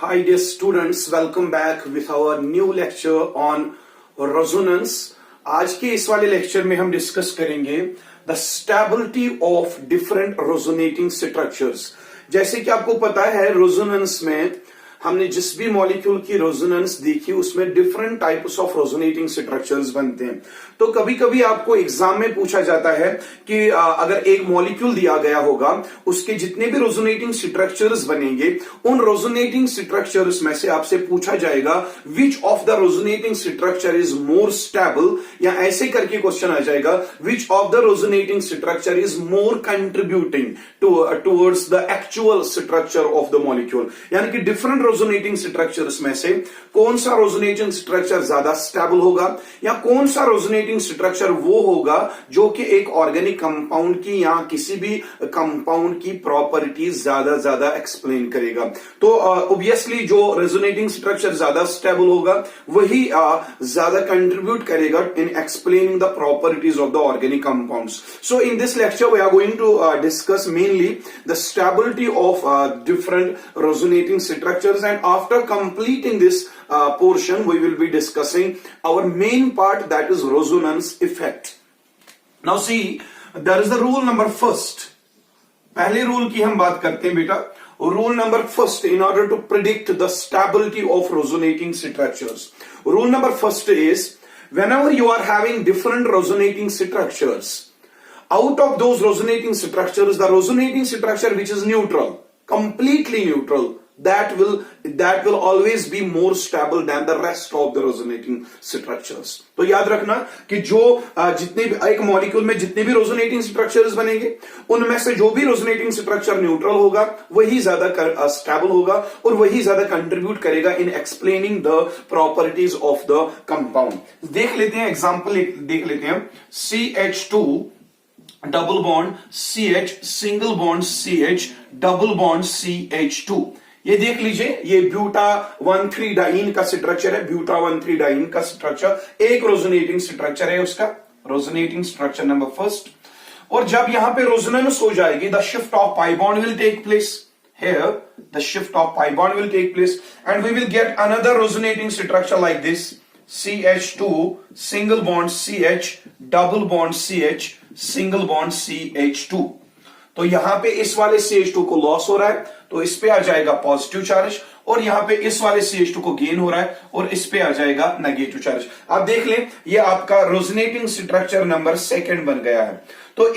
Hi dear students, welcome back with our new lecture on resonance. आज के इस वाले लेक्चर में हम डिस्कस करेंगे the stability of different resonating structures. जैसे कि आपको पता है रेजोनेंस में हमने जिस भी मॉलिक्यूल की रेजोनेंस देखी उसमें different types of resonating structures बनते हैं। तो कभी कभी आपको एग्जाम में पूछा जाता है कि अगर एक मॉलिक्यूल दिया गया होगा उसके जितने भी रेजोनेटिंग स्ट्रक्चर्स बनेंगे उन रेजोनेटिंग स्ट्रक्चर्स में से आपसे पूछा जाएगा which of the resonating structure is more stable, या ऐसे करके क्वेश्चन आ जाएगा which of the resonating structure is more contributing towards the actual structure of the molecule. यानी कि डिफरेंट रेजोनेटिंग स्ट्रक्चर्स में से कौन सा रेजोनेटिंग स्ट्रक्चर ज्यादा स्टेबल होगा, या कौन सा रेजोनेटिंग स्ट्रक्चर वो होगा जो कि एक ऑर्गेनिक कंपाउंड की या किसी भी कंपाउंड की प्रॉपर्टीज ज्यादा एक्सप्लेन करेगा। तो ऑब्वियसली जो रेजोनेटिंग स्ट्रक्चर ज्यादा स्टेबल होगा वही ज्यादा कंट्रीब्यूट करेगा in explaining the properties of the organic compounds. So in this lecture we are going to discuss mainly the stability of different resonating structures, and after completing this portion we will be discussing our main part, that is resonance effect. Now see, there is the rule number first. पहले rule की हम बात करते हैं बेटा। Rule number first, in order to predict the stability of resonating structures, rule number first is whenever you are having different resonating structures, out of those resonating structures, the resonating structure which is neutral, completely neutral, that will always be more stable than the rest of the resonating structures. तो याद रखना कि जो जितने भी एक molecule में जितने भी रेजोनेटिंग स्ट्रक्चर्स बनेंगे उनमें से जो भी रेजोनेटिंग स्ट्रक्चर न्यूट्रल होगा वही ज्यादा स्टेबल होगा और वही ज्यादा कंट्रीब्यूट करेगा in explaining the properties of the compound. देख लेते हैं एग्जांपल, देख लेते हैं CH2 double bond CH, single bond CH, double bond CH2। ये देख लीजिए, ये ब्यूटा 1,3 डाइन का स्ट्रक्चर है, ब्यूटा 1,3 डाइन का स्ट्रक्चर एक रेजोनेटिंग स्ट्रक्चर है, उसका रेजोनेटिंग स्ट्रक्चर नंबर फर्स्ट। और जब यहां पे रेजोनेंस हो जाएगी the shift of pi bond will take place here, the shift of pi bond will take place and we will get another resonating structure like this, CH2 single bond CH, double bond CH, single bond CH2। तो यहां पे इस वाले CH2 को loss हो रहा है तो इस पे आ जाएगा पॉजिटिव चार्ज, और यहां पे इस वाले CH2 को गेन हो रहा है और इस पे आ जाएगा नेगेटिव चार्ज। आप देख लें ये आपका रेजोनेटिंग स्ट्रक्चर नंबर सेकंड बन गया है। तो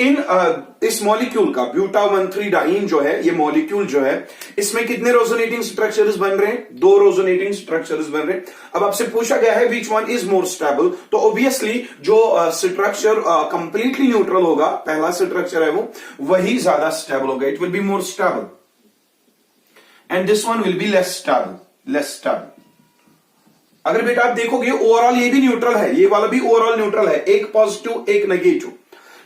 इस मॉलिक्यूल का ब्यूटा 1,3 डाइन जो है, ये मॉलिक्यूल जो है इसमें कितने रेजोनेटिंग स्ट्रक्चर्स बन रहे हैं? 2 रेजोनेटिंग स्ट्रक्चर्स बन रहे हैं। अब आपसे पूछा गया है which one is more stable, तो ऑब्वियसली जो स्ट्रक्चर कंप्लीटली न्यूट्रल होगा, पहला स्ट्रक्चर है वो, वही ज्यादा स्टेबल होगा, it will be more stable, and this one will be less stable. अगर बेटा आप देखोगे ओवरऑल ये भी न्यूट्रल है, ये वाला भी ओवरऑल न्यूट्रल है, एक पॉजिटिव एक नेगेटिव,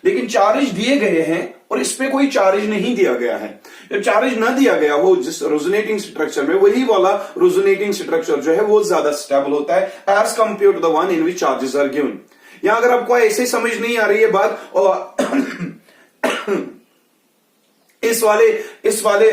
लेकिन चार्ज दिए गए हैं और इस पे कोई चार्ज नहीं दिया गया है। जब चार्ज ना दिया गया हो जिस रेजोनेटिंग स्ट्रक्चर में, वही वाला रेजोनेटिंग स्ट्रक्चर जो है वो ज्यादा स्टेबल होता है as compare to the one in which charges are given. यहां अगर आपको ऐसे समझ नहीं आ रही है बात, और इस वाले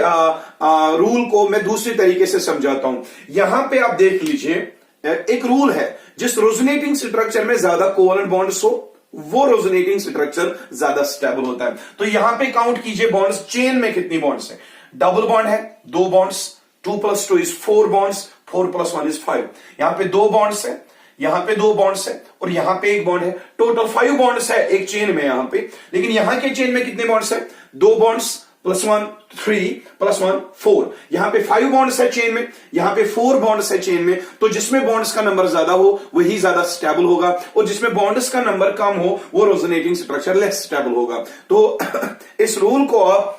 रूल को मैं दूसरी तरीके से समझाता हूं। यहां पे आप देख लीजिए, एक रूल है, जिस रेजोनेटिंग स्ट्रक्चर में ज्यादा कोवेलेंट बॉन्ड्स हो वो रेजोनेटिंग स्ट्रक्चर ज्यादा स्टेबल होता है। तो यहां पे काउंट कीजिए बॉन्ड्स, चेन में कितनी बॉन्ड्स है? डबल बॉन्ड है 2 बॉन्ड्स, 2 + 2 इज 4 बॉन्ड्स, 4 + 1 इज 5। यहां पे 2 बॉन्ड्स है, यहां पे 2 बॉन्ड्स है और यहां पे 1 बॉन्ड है, टोटल 5 बॉन्ड्स है एक चेन में यहां पे। लेकिन यहां के चेन में कितने बॉन्ड्स है? 2 बॉन्ड्स + 1 3 + 1 4। यहां पे 5 बॉन्ड्स है चेन में, यहां पे 4 बॉन्ड्स है चेन में। तो जिसमें बॉन्ड्स का नंबर ज्यादा हो वही ज्यादा स्टेबल होगा, और जिसमें बॉन्ड्स का नंबर कम हो वो रेजोनेटिंग स्ट्रक्चर लेस स्टेबल होगा। तो इस रूल को आप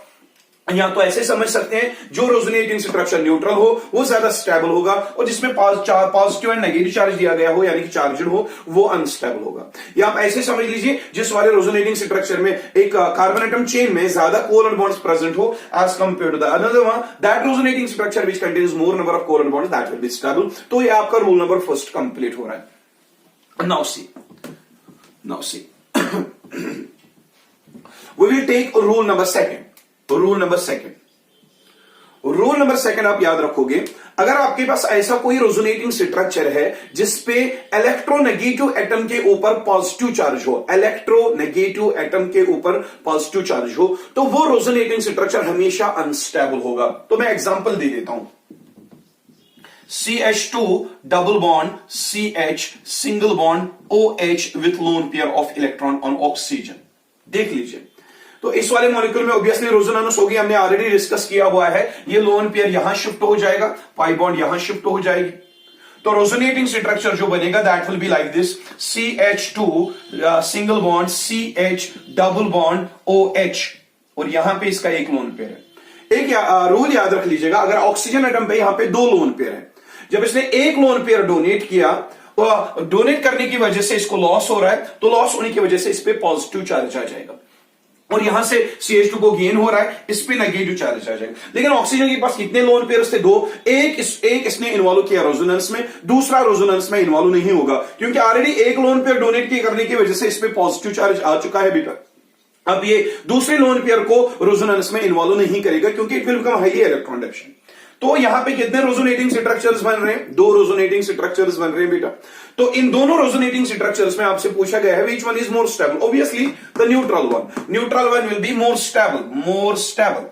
या तो ऐसे समझ सकते हैं, जो रेजोनेटिंग स्ट्रक्चर न्यूट्रल हो वो ज्यादा स्टेबल होगा, और जिसमें पॉजिटिव एंड नेगेटिव चार्ज दिया गया हो यानी कि चार्जड हो वो अनस्टेबल होगा। या आप ऐसे समझ लीजिए, जिस वाले रेजोनेटिंग स्ट्रक्चर में एक कार्बन एटम चेन में ज्यादा कोवेलेंट बॉन्ड्स प्रेजेंट हो as compare to the another one, that resonating structure which contains more number of covalent bonds, that will be stable. तो ये आपका रूल नंबर फर्स्ट कंप्लीट हो रहा है। Now see we will take rule number second. Rule number second आप याद रखोगे, अगर आपके पास ऐसा कोई रेजोनेटिंग स्ट्रक्चर है जिसपे इलेक्ट्रोनेगेटिव एटम के ऊपर पॉजिटिव चार्ज हो, इलेक्ट्रोनेगेटिव एटम के ऊपर पॉजिटिव चार्ज हो, तो वो रेजोनेटिंग स्ट्रक्चर हमेशा अनस्टेबल होगा। तो मैं एग्जांपल दे देता हूं, CH2 double bond CH single bond OH with lone pair of electron on oxygen. देख लीजिए, तो इस वाले मॉलिक्यूल में ऑब्वियसली रेजोनेंस होगी, हमने ऑलरेडी डिस्कस किया हुआ है। ये लोन पेयर यहां शिफ्ट हो जाएगा, पाई बॉन्ड यहां शिफ्ट हो जाएगी, तो रेजोनेटिंग स्ट्रक्चर जो बनेगा that will be like this, CH2 single bond CH double bond OH, और यहां पे इसका एक लोन पेयर है। एक रूल याद रख लीजिएगा, अगर ऑक्सीजन एटम पे यहां पे दो लोन पेयर है, जब इसने एक लोन पेयर डोनेट किया, तो डोनेट करने की वजह से इसको लॉस हो रहा है, तो लॉस होने की वजह से इस पे पॉजिटिव चार्ज आ जाएगा, और यहां से CH2 को गेन हो रहा है, इस पे नेगेटिव चार्ज आ जाएगा। लेकिन ऑक्सीजन के पास कितने लोन पेयर्स थे? दो। एक इसने इन्वॉल्व किया रेजोनेंस में, दूसरा रेजोनेंस में इन्वॉल्व नहीं होगा, क्योंकि ऑलरेडी एक लोन पेयर डोनेट करने की वजह से इस पे पॉजिटिव चार्ज आ चुका है बेटा। अब ये दूसरे लोन पेयर को रेजोनेंस में इन्वॉल्व नहीं करेगा, क्योंकि it will become highly electron deficient. तो यहां पे कितने रेजोनेटिंग स्ट्रक्चर्स बन रहे हैं? दो रेजोनेटिंग स्ट्रक्चर्स बन रहे हैं बेटा। तो इन दोनों रेजोनेटिंग स्ट्रक्चर्स में आपसे पूछा गया है which one is more stable? Obviously the neutral one. Neutral one will be more stable,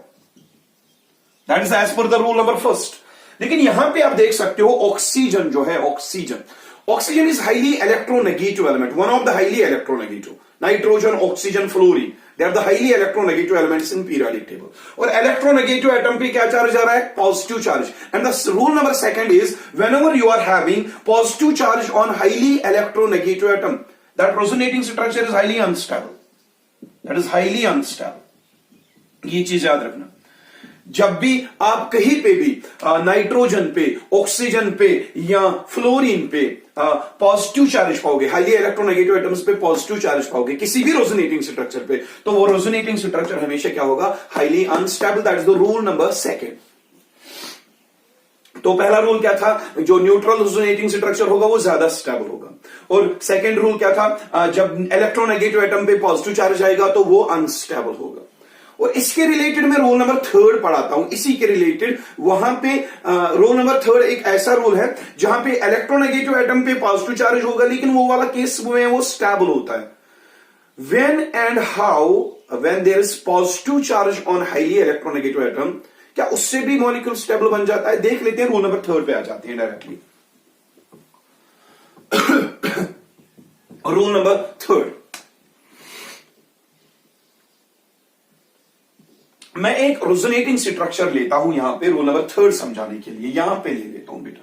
that is as per the rule number first. लेकिन यहां पे आप देख सकते हो ऑक्सीजन जो है, oxygen is highly electronegative element, one of the highly electronegative. Nitrogen, oxygen, fluorine, they are the highly electronegative elements in periodic table. और electronegative atom पे क्या चार्ज आ रहा है? Positive charge. And the rule number second is whenever you are having positive charge on highly electronegative atom, that resonating structure is highly unstable. That is highly unstable. ये चीज याद रखना। जब भी आप कहीं पे भी नाइट्रोजन पे, ऑक्सीजन पे या फ्लोरीन पे पॉजिटिव चार्ज पाओगे, हाईली इलेक्ट्रोनेगेटिव एटम्स पे पॉजिटिव चार्ज पाओगे किसी भी रेजोनेटिंग स्ट्रक्चर पे, तो वो रेजोनेटिंग स्ट्रक्चर हमेशा क्या होगा? Highly unstable. That is the rule number second. तो पहला रूल क्या था? जो न्यूट्रल रेजोनेटिंग स्ट्रक्चर होगा वो ज्यादा स्टेबल होगा। और सेकंड रूल क्या था? जब इलेक्ट्रोनेगेटिव एटम पे पॉजिटिव चार्ज आएगा तो वो अनस्टेबल होगा। और इसके रिलेटेड मैं रूल नंबर थर्ड पढ़ाता हूं, इसी के रिलेटेड। वहां पे रूल नंबर थर्ड एक ऐसा रूल है जहां पे इलेक्ट्रोनेगेटिव एटम पे पॉजिटिव चार्ज होगा, लेकिन वो वाला केस में वो स्टेबल होता है। When and how when there is positive charge on highly electronegative atom, क्या उससे भी मॉलिक्यूल स्टेबल बन जाता है? देख लेते हैं, रूल नंबर थर्ड पे आ जाते हैं डायरेक्टली। रूल नंबर थर्ड, मैं एक रेजोनेटिंग स्ट्रक्चर लेता हूं यहां पे रूल नंबर थर्ड समझाने के लिए। यहां पे ले लेता हूं बेटा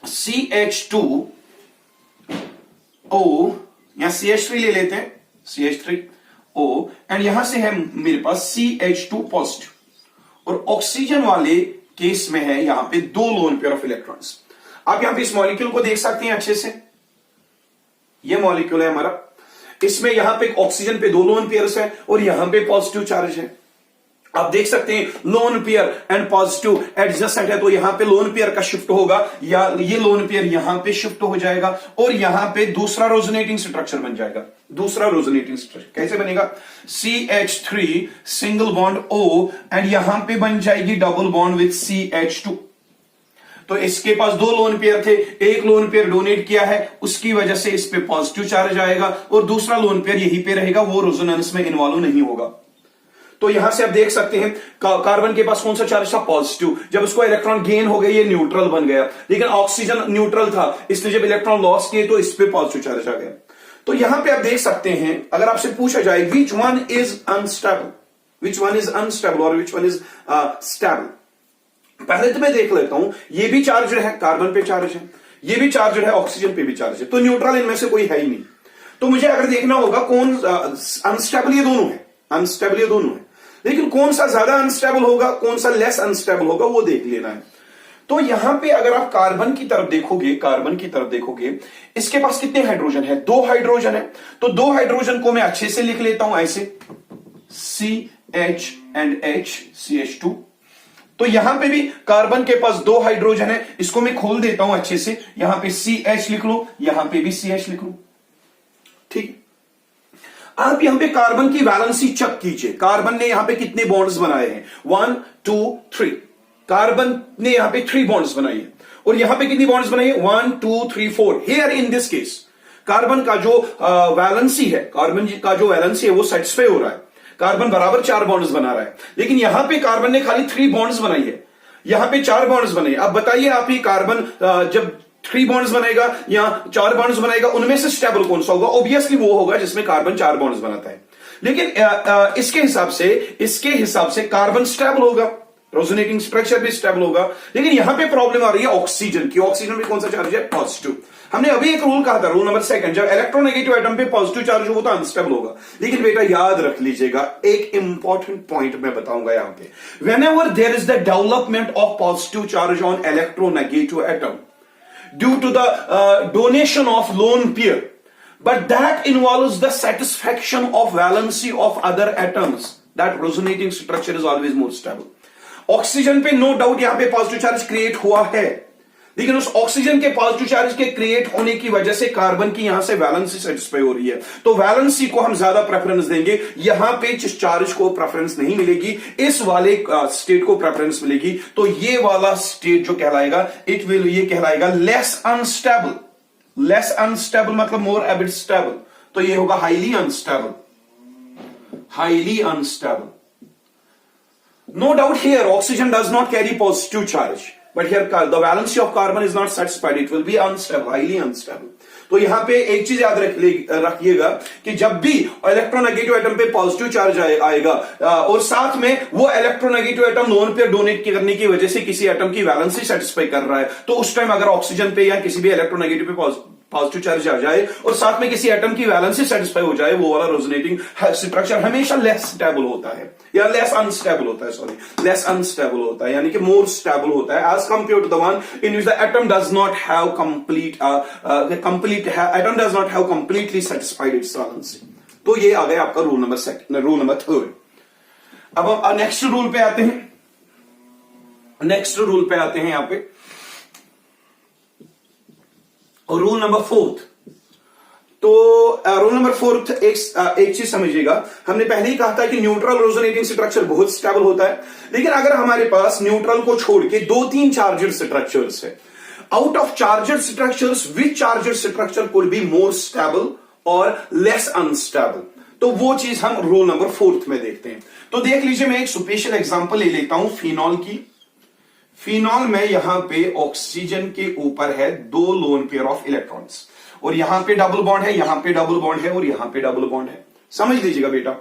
CH2O या CH3 ले लेते हैं, CH3O, एंड यहां से है मेरे पास CH2 पॉजिटिव, और ऑक्सीजन वाले केस में है यहां पे दो लोन पेयर ऑफ इलेक्ट्रॉन्स। आप यहां पे इस मॉलिक्यूल को देख सकते हैं अच्छे से, ये मॉलिक्यूल है हमारा, इसमें यहां पे ऑक्सीजन पे दो लोन पेयर्स है और यहां पे पॉजिटिव चार्ज है। आप देख सकते हैं lone pair and positive adjacent है, तो यहां पे लोन पेयर का शिफ्ट होगा, या ये लोन पेयर यहां पे शिफ्ट हो जाएगा, और यहां पे दूसरा रेजोनेटिंग स्ट्रक्चर बन जाएगा। दूसरा रेजोनेटिंग स्ट्रक्चर कैसे बनेगा? CH3 single bond O, and यहां पे बन जाएगी डबल बॉन्ड विथ CH2। तो इसके पास दो लोन पेयर थे, एक लोन पेयर डोनेट किया है, उसकी वजह से इस पे पॉजिटिव चार्ज आएगा, और दूसरा लोन पेयर यहीं पे रहेगा, वो रेजोनेंस में इन्वॉल्व नहीं होगा। तो यहां से आप देख सकते हैं कार्बन के पास कौन सा चार्ज था? पॉजिटिव। जब उसको इलेक्ट्रॉन गेन हो गया ये न्यूट्रल बन गया, लेकिन ऑक्सीजन न्यूट्रल था, इसने जब इलेक्ट्रॉन लॉस किए तो इस पे पॉजिटिव चार्ज आ गया। तो यहां पे आप देख सकते हैं, अगर आपसे पूछा जाए which one is unstable, which one is unstable और विच वन इज स्टेबल, पहले तो मैं देख लेता हूं, ये भी चार्ज है, कार्बन पे चार्ज है, ये भी चार्ज है, ऑक्सीजन पे भी चार्ज है, तो न्यूट्रल इनमें से कोई है ही नहीं। तो मुझे अगर देखना होगा कौन अनस्टेबल, ये दोनों है, अनस्टेबल ये दोनों है, लेकिन कौन सा ज्यादा अनस्टेबल होगा, कौन सा लेस अनस्टेबल होगा, वो देख लेना है। तो यहां पे अगर आप कार्बन की तरफ देखोगे, इसके पास कितने हाइड्रोजन है? दो हाइड्रोजन है। तो दो हाइड्रोजन को मैं अच्छे से लिख लेता हूं ऐसे, CH and H, CH2। तो यहां पे भी कार्बन के पास दो हाइड्रोजन है, इसको मैं खोल देता हूं अच्छे से, यहां पे CH लिख लो, यहां पे भी CH लिख लो, ठीक। आप यहां पे कार्बन की वैलेंसी चेक कीजिए। कार्बन ने यहां पे कितने बॉन्ड्स बनाए हैं? 1 2 3। कार्बन ने यहां पे 3 बॉन्ड्स बनाए हैं। और यहां पे कितनी बॉन्ड्स बनाई है? 1 2 3 4। Here in this case carbon का जो वैलेंसी है, कार्बन का जो वैलेंसी है वो सेटिस्फाई हो रहा है। कार्बन बराबर 4 बॉन्ड्स बना रहा है, लेकिन यहां पे कार्बन ने खाली 3 बॉन्ड्स बनाई है, यहां पे 4 बॉन्ड्स बने। अब बताइए आप, ये कार्बन जब 3 बॉन्ड्स बनेगा या 4 बॉन्ड्स बनाएगा, उनमें से स्टेबल कौन सा होगा? ऑब्वियसली वो होगा जिसमें कार्बन 4 बॉन्ड्स बनाता है। लेकिन इसके हिसाब से कार्बन स्टेबल होगा, रेजोनेटिंग स्ट्रक्चर भी स्टेबल होगा। लेकिन यहां पे प्रॉब्लम आ रही है ऑक्सीजन की। ऑक्सीजन में कौन सा चार्ज है? पॉजिटिव। हमने अभी एक रूल कहा था, रूल नंबर 2, जब इलेक्ट्रोनेगेटिव एटम पे पॉजिटिव चार्ज हो वो तो अनस्टेबल होगा। लेकिन बेटा याद रख लीजिएगा, एक इंपॉर्टेंट पॉइंट मैं बताऊंगा यहां पे, whenever there is the development of positive charge on electronegative atom due to the donation of lone pair, but that involves the satisfaction of valency of other atoms, that resonating structure is always more stable. Oxygen पे no doubt यहां पे positive charge create हुआ है, लेकिन उस oxygen के positive charge के create होने की वजह से कार्बन की यहां से वैलेंसी सेटिस्फाई हो रही है, तो वैलेंसी को हम ज्यादा प्रेफरेंस देंगे। यहां पे जिस चार्ज को प्रेफरेंस नहीं मिलेगी, इस वाले स्टेट को प्रेफरेंस मिलेगी। तो ये वाला स्टेट जो कहलाएगा, ये कहलाएगा लेस अनस्टेबल। लेस अनस्टेबल मतलब मोर एबिट स्टेबल, तो ये होगा highly unstable. Highly unstable. No doubt here oxygen does not carry positive charge, but here the valency of carbon is not satisfied, it will be unstable, highly unstable. तो यहां पे एक चीज याद रखिएगा कि जब भी इलेक्ट्रोनेगेटिव एटम पे पॉजिटिव चार्ज आएगा और साथ में वो electronegative atom loan pair donate करने की वजह से किसी एटम की वैलेंसी सेटिस्फाई कर रहा है, तो उस टाइम अगर ऑक्सीजन पे या किसी भी इलेक्ट्रोनेगेटिव पे पॉजिटिव चार्ज आ जाए और साथ में किसी एटम की वैलेंसी सेटिस्फाई हो जाए, वो वाला रेजोनेटिंग स्ट्रक्चर हमेशा लेस स्टेबल होता है, या लेस अनस्टेबल होता है, सॉरी, लेस अनस्टेबल होता है, यानी कि मोर स्टेबल होता है as compare to the one in which the atom does not have completely satisfied its valency. तो ये आ गया आपका रूल नंबर 3। अब नेक्स्ट रूल पे आते हैं। यहां पे और रूल नंबर 4। तो रूल नंबर 4 एक चीज समझिएगा, हमने पहले ही कहा था कि न्यूट्रल रेजोनेटिंग स्ट्रक्चर बहुत स्टेबल होता है, लेकिन अगर हमारे पास न्यूट्रल को छोड़ के 2-3 चार्जर स्ट्रक्चर्स है, out of charger structures which charger structure could be more stable और लेस अनस्टेबल, तो वो चीज हम रूल नंबर 4 में देखते हैं। तो देख लीजिए, मैं एक स्पेशल एग्जांपल ले लेता हूं फिनॉल की। फिनॉल में यहां पे ऑक्सीजन के ऊपर है 2 लोन पेयर ऑफ इलेक्ट्रॉन्स, और यहां पे डबल बॉन्ड है, यहां पे डबल बॉन्ड है, और यहां पे डबल बॉन्ड है। समझ लीजिएगा बेटा,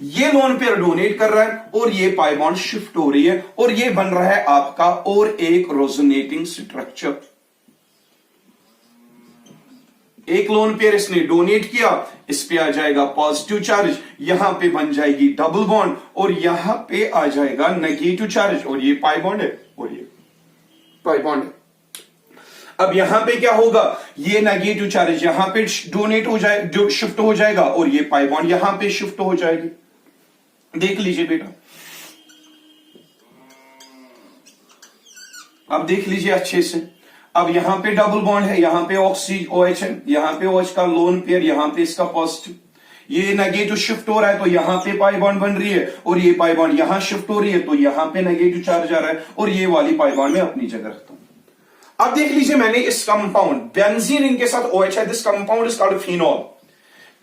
ये लोन पेयर डोनेट कर रहा है और ये पाई बॉन्ड शिफ्ट हो रही है, और ये बन रहा है आपका और एक रेजोनेटिंग स्ट्रक्चर। एक लोन पेयर इसने डोनेट किया, इस पे आ जाएगा पॉजिटिव चार्ज, यहां पे बन जाएगी डबल बॉन्ड, और यहां पे आ जाएगा नेगेटिव चार्ज, और ये पाई बॉन्ड है और ये पाई बॉन्ड है। अब यहां पे क्या होगा, ये नेगेटिव चार्ज यहां पे डोनेट हो जाए, जो शिफ्ट हो जाएगा, और ये पाई बॉन्ड यहां पे शिफ्ट हो जाएगी। देख लीजिए बेटा, अब देख लीजिए अच्छे से। अब यहां पे डबल बॉन्ड है, यहां पे OH है, यहां पे OH का लोन पेयर, यहां पे इसका पॉजिटिव, ये नेगेटिव शिफ्ट हो रहा है, तो यहां पे पाई बॉन्ड बन रही है, और ये पाई बॉन्ड यहां शिफ्ट हो रही है, तो यहां पे नेगेटिव चार्ज आ रहा है, और ये वाली पाई बॉन्ड में अपनी जगह रखता हूं। अब देख लीजिए, मैंने इस कंपाउंड बेंजीन रिंग के साथ OH है, this compound is called phenol.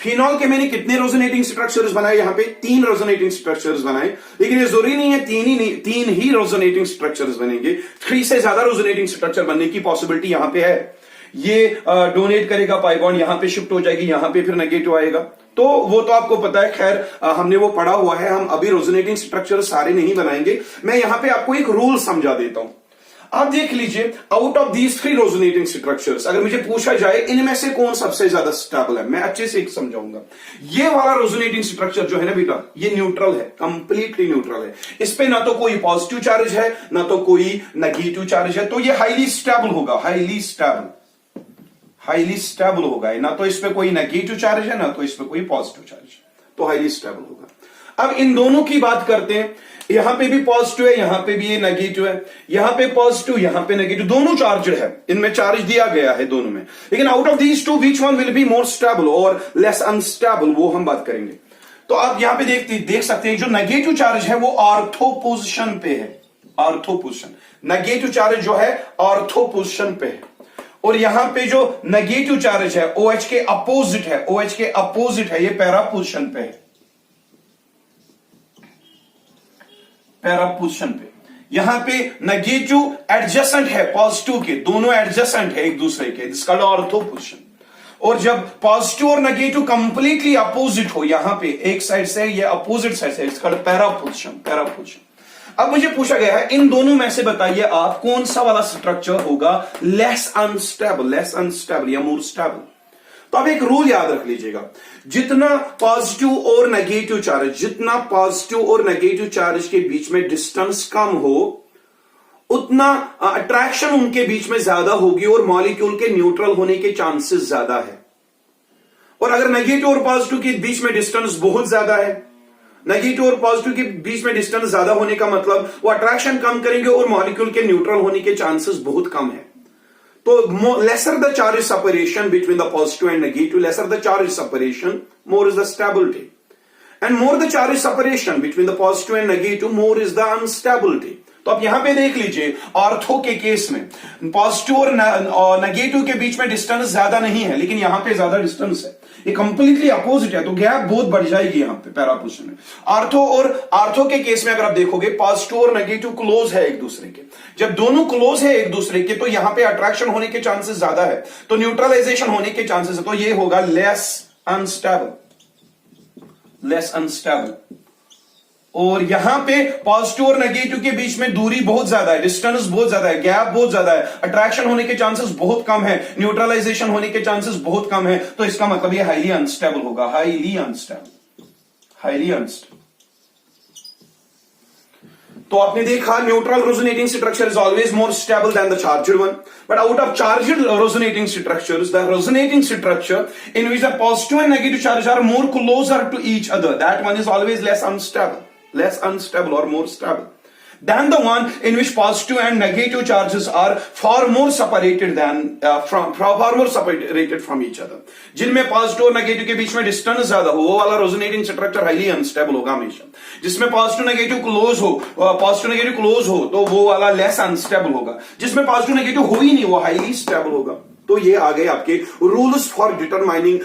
Phenol के मैंने कितने रेजोनेटिंग स्ट्रक्चर्स बनाए? यहां पे 3 रेजोनेटिंग स्ट्रक्चर्स बनाए, लेकिन ये जरूरी नहीं है 3 ही रेजोनेटिंग स्ट्रक्चर्स बनेंगे। 3 से ज्यादा रेजोनेटिंग स्ट्रक्चर बनने की पॉसिबिलिटी यहां पे है। ये डोनेट करेगा, पाई बॉन्ड यहां पे शिफ्ट हो जाएगी, यहां पे फिर नेगेटिव आएगा, तो वो तो आपको पता है। खैर हमने वो पढ़ा हुआ है, हम अभी रेजोनेटिंग स्ट्रक्चर सारे नहीं बनाएंगे। मैं यहां पे आपको एक रूल समझा देता हूं। आप देख लीजिए, out of these 3 resonating structures अगर मुझे पूछा जाए इनमें से कौन सबसे ज्यादा स्टेबल है, मैं अच्छे से एक समझाऊंगा। ये वाला रेजोनेटिंग स्ट्रक्चर जो है ना बेटा, ये न्यूट्रल है, कंप्लीटली न्यूट्रल है। इस पे ना तो कोई पॉजिटिव चार्ज है, ना तो कोई नेगेटिव चार्ज है, तो ये हाईली स्टेबल होगा, हाईली स्टेबल होगा। ना तो इस पे कोई नेगेटिव चार्ज है, ना तो इस पे कोई पॉजिटिव चार्ज है, तो हाईली स्टेबल होगा। अब इन दोनों की बात करते हैं, यहां पे भी पॉजिटिव है, यहां पे भी ये नेगेटिव है, यहां पे पॉजिटिव, यहां पे नेगेटिव, दोनों चार्जड है, इनमें चार्ज दिया गया है दोनों में। लेकिन out of these two which one will be more stable और लेस अनस्टेबल, वो हम बात करेंगे। तो आप यहां पे देख सकते हैं जो नेगेटिव चार्ज है वो ऑर्थो पोजिशन पे है, ऑर्थो पोजिशन, नेगेटिव चार्ज जो है ऑर्थो पोजिशन पे है, और यहां पे जो नेगेटिव चार्ज है OH के अपोजिट है, OH के अपोजिट है, ये पैरा पोजिशन पे है, पैरा पोजिशन पे। यहां पे नेगेटिव एडजेसेंट है पॉजिटिव के, दोनों एडजेसेंट है एक दूसरे के, जिसका ऑर्थो पोजिशन। और जब पॉजिटिव और नेगेटिव कंप्लीटली अपोजिट हो, यहां पे एक साइड से ये अपोजिट साइड से, इसका पैरा पोजिशन, पैरा पोजिशन। अब मुझे पूछा गया है इन दोनों में से बताइए आप कौन सा वाला स्ट्रक्चर होगा लेस अनस्टेबल या मोर स्टेबल। तो अब एक रूल याद रख लीजिएगा, जितना पॉजिटिव और नेगेटिव चार्ज, जितना पॉजिटिव और नेगेटिव चार्ज के बीच में डिस्टेंस कम हो, उतना अट्रैक्शन उनके बीच में ज्यादा होगी और मॉलिक्यूल के न्यूट्रल होने के चांसेस ज्यादा है। और अगर नेगेटिव और पॉजिटिव के बीच में डिस्टेंस बहुत ज्यादा है, नेगेटिव और पॉजिटिव के बीच में डिस्टेंस ज्यादा होने का मतलब वो अट्रैक्शन कम करेंगे और मॉलिक्यूल के न्यूट्रल होने के चांसेस बहुत कम है। तो lesser the charge separation between the positive and negative, lesser the charge separation, more is the stability, and more the charge separation between the positive and negative, more is the unstability. तो आप यहां पे देख लीजिए ortho के case में positive और negative के बीच में डिस्टेंस ज्यादा नहीं है, लेकिन यहां पे ज्यादा डिस्टेंस है, ये कंप्लीटली अपोजिट है, तो गैप बहुत बढ़ जाएगी यहां पे पैरा पोजिशन में। आर्थो के केस में अगर आप देखोगे पॉजिटिव और नेगेटिव क्लोज है एक दूसरे के, जब दोनों क्लोज है एक दूसरे के तो यहां पे अट्रैक्शन होने के चांसेस ज्यादा है, तो न्यूट्रलाइजेशन होने के चांसेस है, तो ये होगा लेस अनस्टेबल। और यहां पे पॉजिटिव और नेगेटिव के बीच में दूरी बहुत ज्यादा है, डिस्टेंस बहुत ज्यादा है, गैप बहुत ज्यादा है, अट्रैक्शन होने के चांसेस बहुत कम है, न्यूट्रलाइजेशन होने के चांसेस बहुत कम है, तो इसका मतलब ये हाईली अनस्टेबल होगा, हाईली अनस्टेबल। तो आपने देखा neutral resonating structure is always more stable than the charged one, but out of charged resonating structures the resonating structure in which the positive and negative charge are more closer to each other, that one is always less unstable or more stable than the one in which positive and negative charges are far more separated from each other। जिनमें positive और negative के बीच में distance ज्यादा हो, वो वाला resonating structure highly unstable होगा हमेशा। जिसमें पॉजिटिव नेगेटिव क्लोज हो तो वो वाला लेस अनस्टेबल होगा। जिसमें पॉजिटिव नेगेटिव हो ही नहीं, वो हाईली स्टेबल होगा। तो ये आ गए आपके rules for determining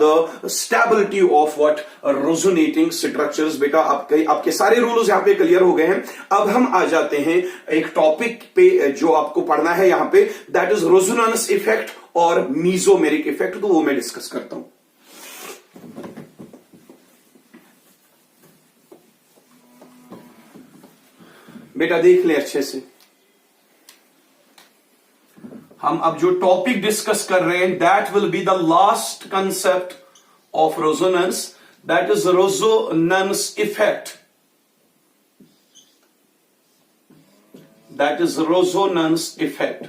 the stability of what resonating structures. बेटा आपके सारे रूल्स यहां पे क्लियर हो गए हैं। अब हम आ जाते हैं एक टॉपिक पे जो आपको पढ़ना है यहां पे, दैट इज रेजोनेंस इफेक्ट और मीजोमेरिक इफेक्ट। तो वो मैं डिस्कस करता हूं। बेटा देख ले अच्छे से, हम अब जो टॉपिक डिस्कस कर रहे हैं that will be the last concept of resonance, that is resonance effect. That is resonance effect.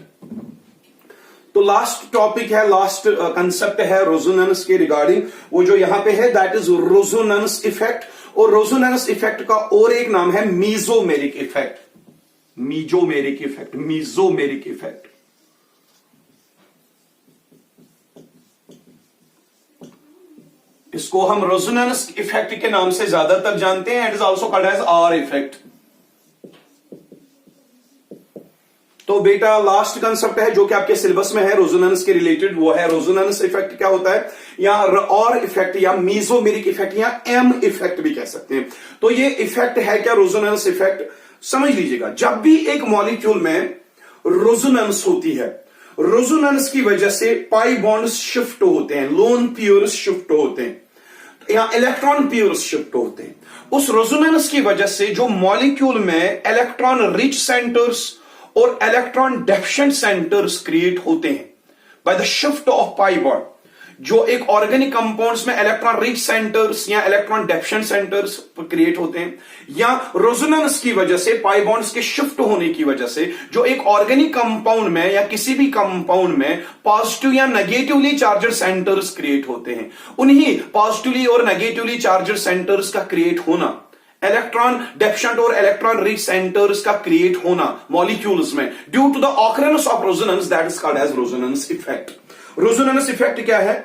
तो लास्ट टॉपिक है, लास्ट कंसेप्ट है रेजोनेंस के रिगार्डिंग, वो जो यहां पे है दैट इज रेजोनेंस इफेक्ट। और रेजोनेंस इफेक्ट का और एक नाम है मीजोमेरिक इफेक्ट। Mesomeric effect. इसको हम रेजोनेंस इफेक्ट के नाम से ज्यादातर जानते हैं, it is also called as R effect. तो बेटा लास्ट कंसेप्ट है जो कि आपके सिलेबस में है रेजोनेंस के रिलेटेड, वो है रेजोनेंस इफेक्ट क्या होता है, या और इफेक्ट या मीजोमेरिक इफेक्ट या एम इफेक्ट भी कह सकते हैं। तो ये इफेक्ट है क्या रेजोनेंस इफेक्ट, समझ लीजिएगा। जब भी एक मॉलिक्यूल में रेजोनेंस होती है, रेजोनेंस की वजह से पाई बॉन्ड्स शिफ्ट होते हैं, लोन पेयर्स शिफ्ट होते हैं या इलेक्ट्रॉन पेयर्स शिफ्ट होते हैं। उस रेजोनेंस की वजह से जो मॉलिक्यूल में इलेक्ट्रॉन रिच सेंटर्स और इलेक्ट्रॉन डेफिशिएंट सेंटर्स क्रिएट होते हैं by the shift of pi bond. जो एक ऑर्गेनिक कंपाउंड्स में इलेक्ट्रॉन रिच सेंटर्स या इलेक्ट्रॉन डेफिशिएंट सेंटर्स क्रिएट होते हैं, या रेजोनेंस की वजह से पाई बॉन्ड्स के शिफ्ट होने की वजह से जो एक ऑर्गेनिक कंपाउंड में या किसी भी कंपाउंड में पॉजिटिव या नेगेटिवली चार्जड सेंटर्स क्रिएट होते हैं। उन्हीं पॉजिटिवली और नेगेटिवली चार्जड सेंटर्स का क्रिएट होना इलेक्ट्रॉन डेफिशिएंट और इलेक्ट्रॉन रिच सेंटर्स का क्रिएट होना मॉलिक्यूल्स में due to the occurrence of resonance, that is called as resonance effect. Resonance effect क्या है?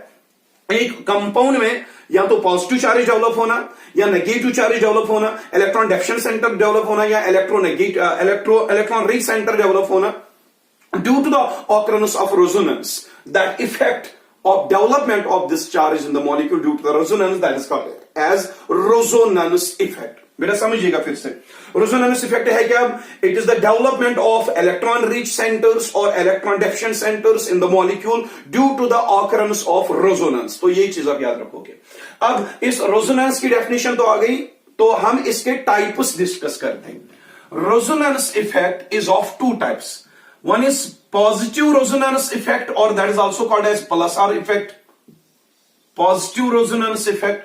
एक कंपाउंड में या तो पॉजिटिव चार्ज डेवलप होना या नेगेटिव चार्ज डेवलप होना, इलेक्ट्रॉन डेफिशिएंट सेंटर डेवलप होना या इलेक्ट्रॉन रिच सेंटर डेवलप होना due to the occurrence of resonance, that effect of development of this charge in the molecule due to the resonance, that is called as resonance effect। बेटा समझिएगा फिर से, resonance effect है क्या? It is the development of electron rich centers or electron deficient centers in the molecule due to the occurrence of resonance। तो ये चीज आप याद रखोगे। अब इस resonance की डेफिनेशन तो आ गई, तो हम इसके टाइप्स डिस्कस करते हैं। Resonance effect is of two types. One is positive resonance effect, or that is also called as pulsar effect, positive resonance effect,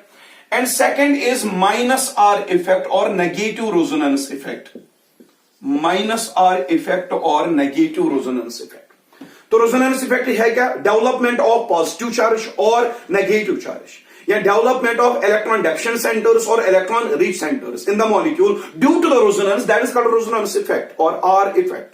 and second is minus R effect or negative resonance effect, minus R effect or negative resonance effect। तो resonance effect है क्या? Development of positive charge or negative charge, या development of electron deficient centers or electron rich centers in the molecule due to the resonance, that is called resonance effect or R effect।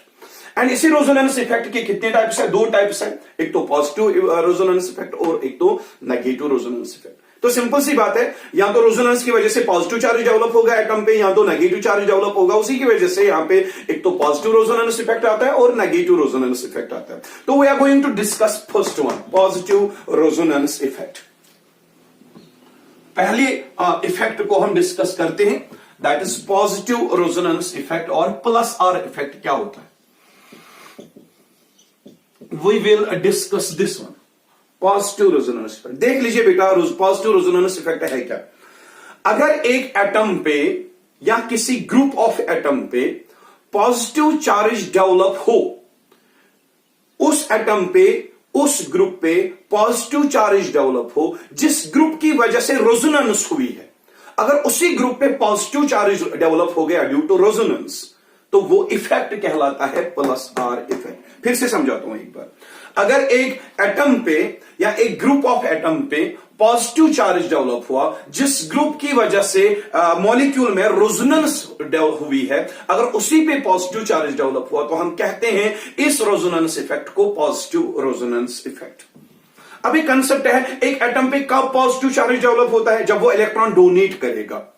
And इसी resonance effect के कितने types है? दो types है, एक तो positive resonance effect और एक तो नेगेटिव रेजोनेंस इफेक्ट। तो सिंपल सी बात है, या तो रेजोनेंस की वजह से पॉजिटिव चार्ज डेवलप होगा एटम पे, या तो नेगेटिव चार्ज डेवलप होगा। उसी की वजह से यहां पे एक तो पॉजिटिव रेजोनेंस इफेक्ट आता है और नेगेटिव रेजोनेंस इफेक्ट आता है। तो we are going to discuss first one, positive resonance effect. पहले इफेक्ट को हम डिस्कस करते हैं, that is positive resonance effect और प्लस आर इफेक्ट क्या होता है। We will discuss this one, positive resonance effect। देख लीजिए बेटा, पॉजिटिव रेजोनेंस इफेक्ट है क्या? अगर एक एटम पे या किसी ग्रुप ऑफ एटम पे पॉजिटिव चार्ज डेवलप हो, उस एटम पे, उस ग्रुप पे पॉजिटिव चार्ज डेवलप हो जिस ग्रुप की वजह से रेजोनेंस हुई है, अगर उसी ग्रुप पे पॉजिटिव चार्ज डेवलप हो गया ड्यू टू रेजोनेंस, तो वो इफेक्ट कहलाता है प्लस आर इफेक्ट। फिर से समझाता हूं एक बार, अगर एक एटम पे या एक ग्रुप ऑफ एटम पे पॉजिटिव चार्ज डेवलप हुआ जिस ग्रुप की वजह से मॉलिक्यूल में रेजोनेंस हुई है, अगर उसी पे पॉजिटिव चार्ज डेवलप हुआ तो हम कहते हैं इस रेजोनेंस इफेक्ट को पॉजिटिव रेजोनेंस इफेक्ट। अब एक कंसेप्ट है, एक एटम पे कब पॉजिटिव चार्ज डेवलप होता है? जब वो इलेक्ट्रॉन डोनेट करेगा।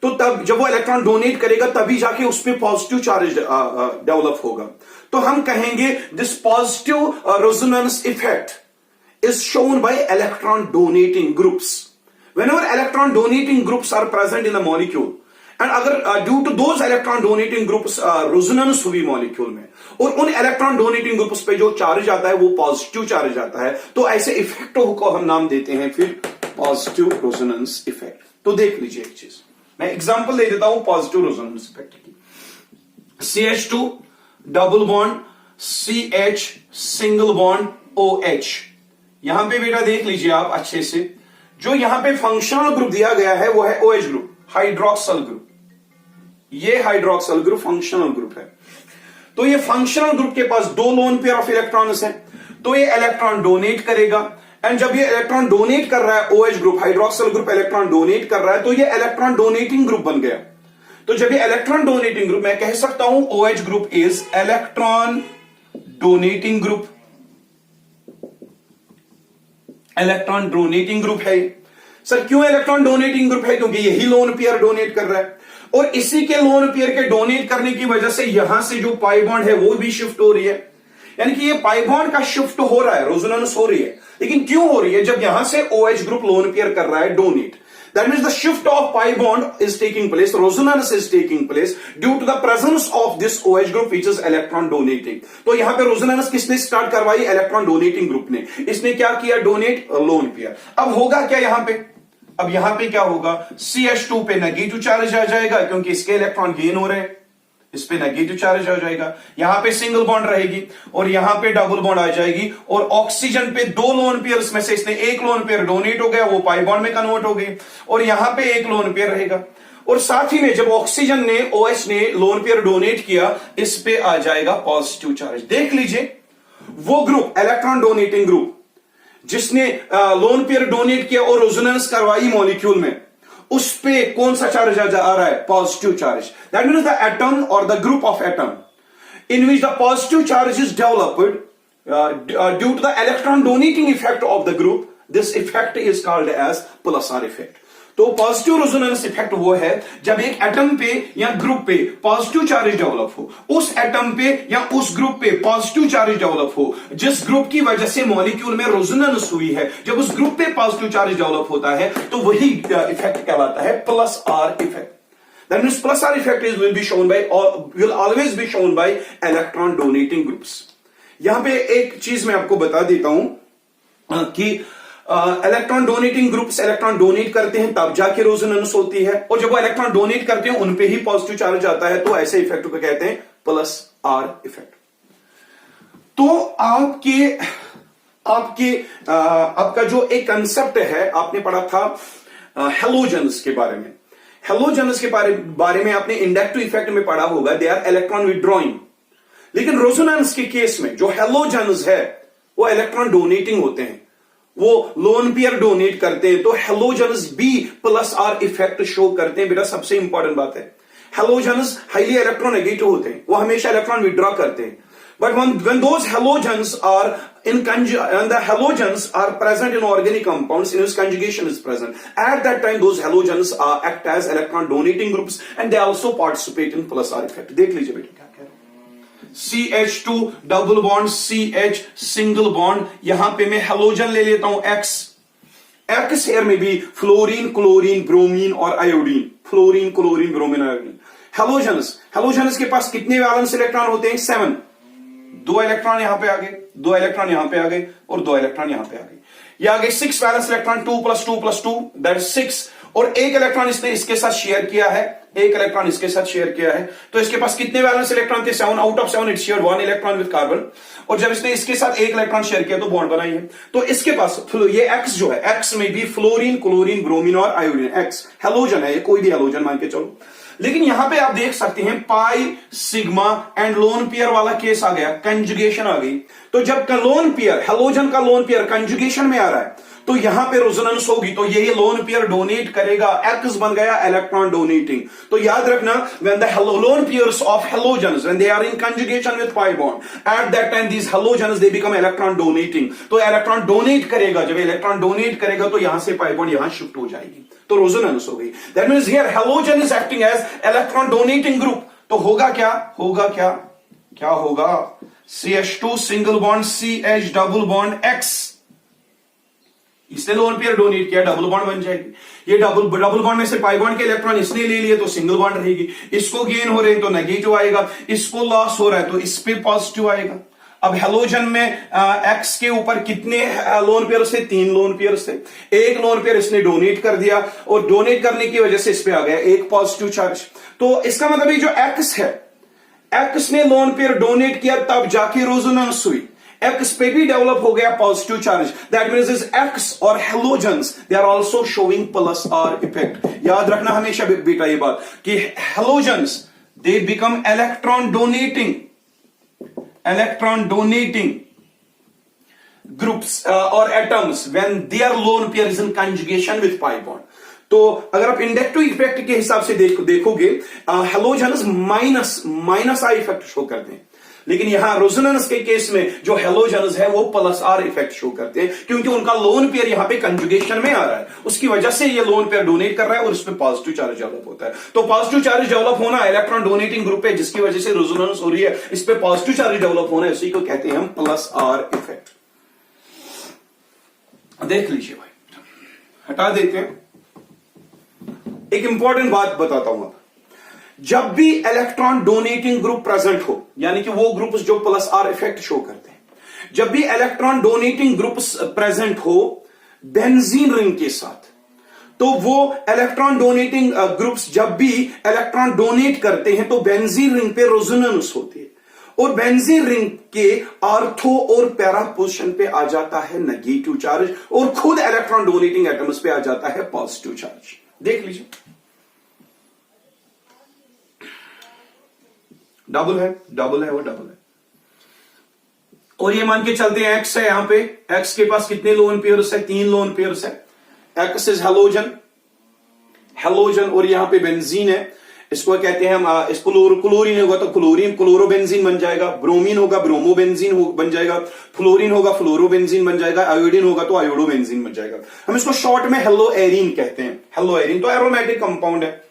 तो तब जब वो इलेक्ट्रॉन डोनेट करेगा तभी जाके उसमें पॉजिटिव चार्ज डेवलप होगा। तो हम कहेंगे this positive resonance effect is shown by electron donating groups। Whenever electron donating groups are present in the molecule, and अगर due to those electron donating groups resonance हुई मॉलिक्यूल में और उन electron donating groups पे जो charge आता है वो पॉजिटिव चार्ज आता है, तो ऐसे इफेक्ट को हम नाम देते हैं फिर पॉजिटिव रेजोनेंस इफेक्ट। तो देख लीजिए एक चीज, मैं एग्जांपल दे देता हूं पॉजिटिव रेजोनेंस इफेक्ट की। CH2 double bond CH single bond OH। यहां पे बेटा देख लीजिए आप अच्छे से, जो यहां पे फंक्शनल ग्रुप दिया गया है वो है OH ग्रुप, हाइड्रोक्सल ग्रुप। ये हाइड्रोक्सल ग्रुप फंक्शनल ग्रुप है। तो ये फंक्शनल ग्रुप के पास दो लोन पेयर ऑफ इलेक्ट्रॉन्स हैं, तो ये इलेक्ट्रॉन डोनेट करेगा। एंड जब ये इलेक्ट्रॉन डोनेट कर रहा है, OH group hydroxyl group electron donate कर रहा है, तो ये इलेक्ट्रॉन डोनेटिंग ग्रुप बन गया। तो जब ये इलेक्ट्रॉन डोनेटिंग ग्रुप, मैं कह सकता हूं OH group is electron donating group, electron donating group है। सर क्यों इलेक्ट्रॉन डोनेटिंग ग्रुप है? क्योंकि यही लोन पेयर डोनेट कर रहा है और इसी के लोन पेयर के डोनेट करने की वजह से यहां से जो पाई बॉन्ड है वो भी शिफ्ट हो रही है, यानी कि ये पाई बॉन्ड का शिफ्ट हो रहा है, रेजोनेंस हो रही है। लेकिन क्यों हो रही है? जब यहां से OH ग्रुप लोन पेयर कर रहा है donate, that means the shift of pi bond is taking place, resonance is taking place due to the presence of this OH group which is electron donating। तो यहां पे resonance किसने start करवाई? Electron donating group ने। इसने क्या किया? Donate lone pair. अब होगा क्या यहां पे? अब यहां पे क्या होगा? CH2 पे नेगेटिव चार्ज आ जाएगा क्योंकि इसके इलेक्ट्रॉन गेन हो रहे हैं, इस पे नेगेटिव चार्ज आ जाएगा। यहां पे सिंगल बॉन्ड रहेगी और यहां पे डबल बॉन्ड आ जाएगी, और ऑक्सीजन पे दो लोन पेयर्स में से इसने एक लोन पेयर डोनेट हो गया, वो पाई बॉन्ड में कन्वर्ट हो गई, और यहां पे एक लोन पेयर रहेगा। और साथ ही में जब ऑक्सीजन ने, OH ने लोन पेयर डोनेट किया, इस पे आ जाएगा पॉजिटिव चार्ज। देख लीजिए वो ग्रुप इलेक्ट्रॉन डोनेटिंग ग्रुप जिसने लोन पेयर डोनेट किया और रेजोनेंस करवाई मॉलिक्यूल में, उस पे कौन सा चार्ज आ रहा है? Positive charge. That means the atom or the group of atom in which the positive charge is developed due to the electron donating effect of the group, this effect is called as plus R effect. तो positive resonance effect वो है जब एक atom पे या group पे positive charge develop हो, उस एटम पे या उस ग्रुप पे पॉजिटिव चार्ज डेवलप हो जिस ग्रुप की वजह से मॉलिक्यूल में रेजोनेंस हुई है. जब उस ग्रुप पे पॉजिटिव चार्ज डेवलप होता है तो वही इफेक्ट कहलाता है plus R effect. That means plus R effect will always be shown by electron donating groups. यहां पे एक चीज मैं आपको बता देता हूं कि electron donating groups electron donate करते हैं तब जाके रेजोनेंस होती है, और जब वो इलेक्ट्रॉन डोनेट करते हैं उन पे ही पॉजिटिव चार्ज आता है, तो ऐसे इफेक्ट को कहते हैं प्लस आर इफेक्ट. तो आपका जो एक कंसेप्ट है आपने पढ़ा था हेलोजन्स के बारे में. हेलोजन्स के बारे में आपने इंडक्टिव इफेक्ट में पढ़ा होगा, दे आर इलेक्ट्रॉन विड्रॉइंग. लेकिन रेजोनेंस के केस में जो हेलोजन्स है वो इलेक्ट्रॉन डोनेटिंग होते हैं, वो लोन पेयर डोनेट करते हैं. तो हेलोजन्स भी प्लस आर इफेक्ट शो करते हैं. बेटा सबसे इंपॉर्टेंट बात है, हेलोजन्स हाईली इलेक्ट्रोनेगेटिव होते हैं, वो हमेशा इलेक्ट्रॉन विड्रॉ करते हैं. But when those halogens are and the halogens are present in organic compounds, in which conjugation is present, at that time those halogens act as electron donating groups and they also participate in plus R effect. देख लीजिए बेटा क्या कह रहे हैं. CH2 double bond CH single bond, यहां पे मैं हेलोजन ले लेता हूं X. X here में भी फ्लोरीन, क्लोरीन, ब्रोमीन और iodine. Fluorine, chlorine, bromine, iodine. Halogens के पास कितने वैलेंस इलेक्ट्रॉन होते हैं? 7. 2 इलेक्ट्रॉन यहां पे आ गए, 2 इलेक्ट्रॉन यहां पे आ गए और 2 इलेक्ट्रॉन यहां पे आ गए. ये आ गए 6 वैलेंस इलेक्ट्रॉन. 2 + 2 + 2 दैट 6. और एक इलेक्ट्रॉन इसने इसके साथ शेयर किया है, एक इलेक्ट्रॉन इसके साथ शेयर किया है. तो इसके पास कितने वैलेंस इलेक्ट्रॉन थे? 7. Out of 7 it share 1 electron with carbon. और जब इसने इसके साथ एक इलेक्ट्रॉन शेयर किया तो बॉन्ड बनाई है. तो इसके पास ये X जो है, X में भी फ्लोरीन, क्लोरीन, ब्रोमीन और आयोडीन. X हेलोजन है, ये कोई भी हेलोजन मान के चलो. लेकिन यहां पे आप देख सकते हैं पाई, सिग्मा एंड लोन पेयर वाला केस आ गया, कंजुगेशन आ गई. तो जब लोन पेयर, हेलोजन का लोन पेयर कंजुगेशन में आ रहा है तो यहां पे रेजोनेंस होगी, तो यही लोन पेयर डोनेट करेगा. X बन गया इलेक्ट्रॉन डोनेटिंग. तो याद रखना, when the lone pairs of halogens when they are in conjugation with pi bond, at that time these halogens they become electron donating. तो इलेक्ट्रॉन डोनेट करेगा, जब electron donate करेगा तो यहां से पाई बॉन्ड यहां शिफ्ट हो जाएगी, तो रेजोनेंस हो गई. That means here halogen is acting as electron donating group. तो होगा क्या? क्या होगा? CH2 single bond CH double bond X. इसने लोन पेयर डोनेट किया, डबल बॉन्ड बन जाएगी. ये डबल बॉन्ड में से पाई बॉन्ड के इलेक्ट्रॉन इसने ले लिए तो सिंगल बॉन्ड रहेगी. इसको गेन हो रहे हैं तो नेगेटिव आएगा, इसको लॉस हो रहा है तो इस पे पॉजिटिव आएगा. अब हेलोजन में X के ऊपर कितने लोन पेयर्स थे? 3 लोन पेयर्स थे. एक लोन पेयर इसने डोनेट कर दिया और डोनेट करने की वजह से इस पे आ गया एक पॉजिटिव चार्ज. तो इसका मतलब ये जो X है, X ने लोन पेयर डोनेट किया तब जाके रेजोनेंस हुई. X पे भी डेवलप हो गया positive charge. That means is X और halogens they are also showing plus R effect. याद रखना हमेशा बेटा ये बात कि halogens they become electron donating groups or atoms when their lone pair is in conjugation with pi bond. तो अगर आप इंडक्टिव इफेक्ट के हिसाब से देखोगे halogens minus R effect show करते हैं, लेकिन यहां रेजोनेंस के केस में जो हेलोजन्स है वो प्लस आर इफेक्ट शो करते हैं, क्योंकि उनका लोन पेयर यहां पे कंजुगेशन में आ रहा है, उसकी वजह से ये लोन पेयर डोनेट कर रहा है और इसमें पॉजिटिव चार्ज डेवलप होता है. तो पॉजिटिव चार्ज डेवलप होना इलेक्ट्रॉन डोनेटिंग ग्रुप है जिसकी वजह से रेजोनेंस हो रही है, इस पे पॉजिटिव चार्ज डेवलप होना है, इसी को कहते हैं हम प्लस आर इफेक्ट. देख लीजिए भाई, हटा देते हैं. एक इंपॉर्टेंट बात बताता हूं. जब भी इलेक्ट्रॉन डोनेटिंग ग्रुप प्रेजेंट हो, यानी कि वो ग्रुप्स जो प्लस आर इफेक्ट शो करते हैं, जब भी इलेक्ट्रॉन डोनेटिंग ग्रुप्स प्रेजेंट हो बेंजीन रिंग के साथ, तो वो इलेक्ट्रॉन डोनेटिंग ग्रुप्स जब भी इलेक्ट्रॉन डोनेट करते हैं तो बेंजीन रिंग पे रेजोनेंस होती है और बेंजीन रिंग के आर्थो और पैरा पोजीशन पे आ जाता है नेगेटिव चार्ज और खुद इलेक्ट्रॉन डोनेटिंग एटम्स पे आ जाता है पॉजिटिव चार्ज. देख लीजिए, डबल है वो डबल है. और ये मान के चलते हैं एक्स है, यहां पे एक्स के पास कितने लोन पेयर्स है? 3 लोन पेयर्स है. एक्स इज हेलोजन, हेलोजन, और यहां पे बेंजीन है, इसको कहते हैं हम, इस क्लोरीन होगा तो क्लोरीन क्लोरोबेंजीन बन जाएगा, ब्रोमीन होगा ब्रोमोबेंजीन बन जाएगा, फ्लोरीन होगा फ्लोरोबेंजीन बन जाएगा, आयोडीन होगा तो आयोडोबेंजीन बन जाएगा। हम इसको शॉर्ट में हेलो एरीन कहते हैं। हेलो एरीन तो एरोमेटिक कंपाउंड है।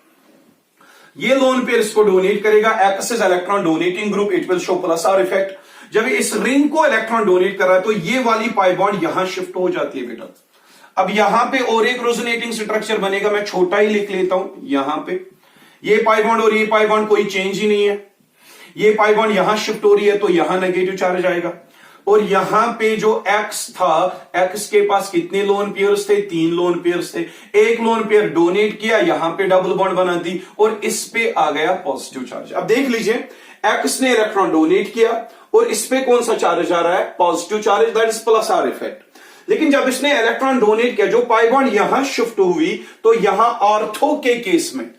ये लोन पेयर इसको डोनेट करेगा, x is electron donating group, it will show plus R effect. जब इस रिंग को इलेक्ट्रॉन डोनेट कर रहा है तो ये वाली पाई बॉन्ड यहां शिफ्ट हो जाती है बेटा। अब यहां पे और एक रेजोनेटिंग स्ट्रक्चर बनेगा, मैं छोटा ही लिख लेता हूं, यहां पे ये पाई बॉन्ड और ये पाई बॉन्ड कोई चेंज ही नहीं है। ये पाई बॉन्ड यहां शिफ्ट हो रही है तो यहां नेगेटिव चार्ज आएगा, और यहां पे जो एक्स था, एक्स के पास कितने लोन पेयर्स थे? 3 लोन पेयर्स थे। एक लोन पेयर डोनेट किया, यहां पे डबल बॉन्ड बना दी और इस पे आ गया पॉजिटिव चार्ज। अब देख लीजिए, एक्स ने इलेक्ट्रॉन डोनेट किया और इस पे कौन सा चार्ज आ रहा है? Positive charge, that is plus R effect. लेकिन जब इसने इलेक्ट्रॉन डोनेट किया, जो पाई बॉन्ड यहां शिफ्ट हुई, तो यहां ऑर्थो के केस में,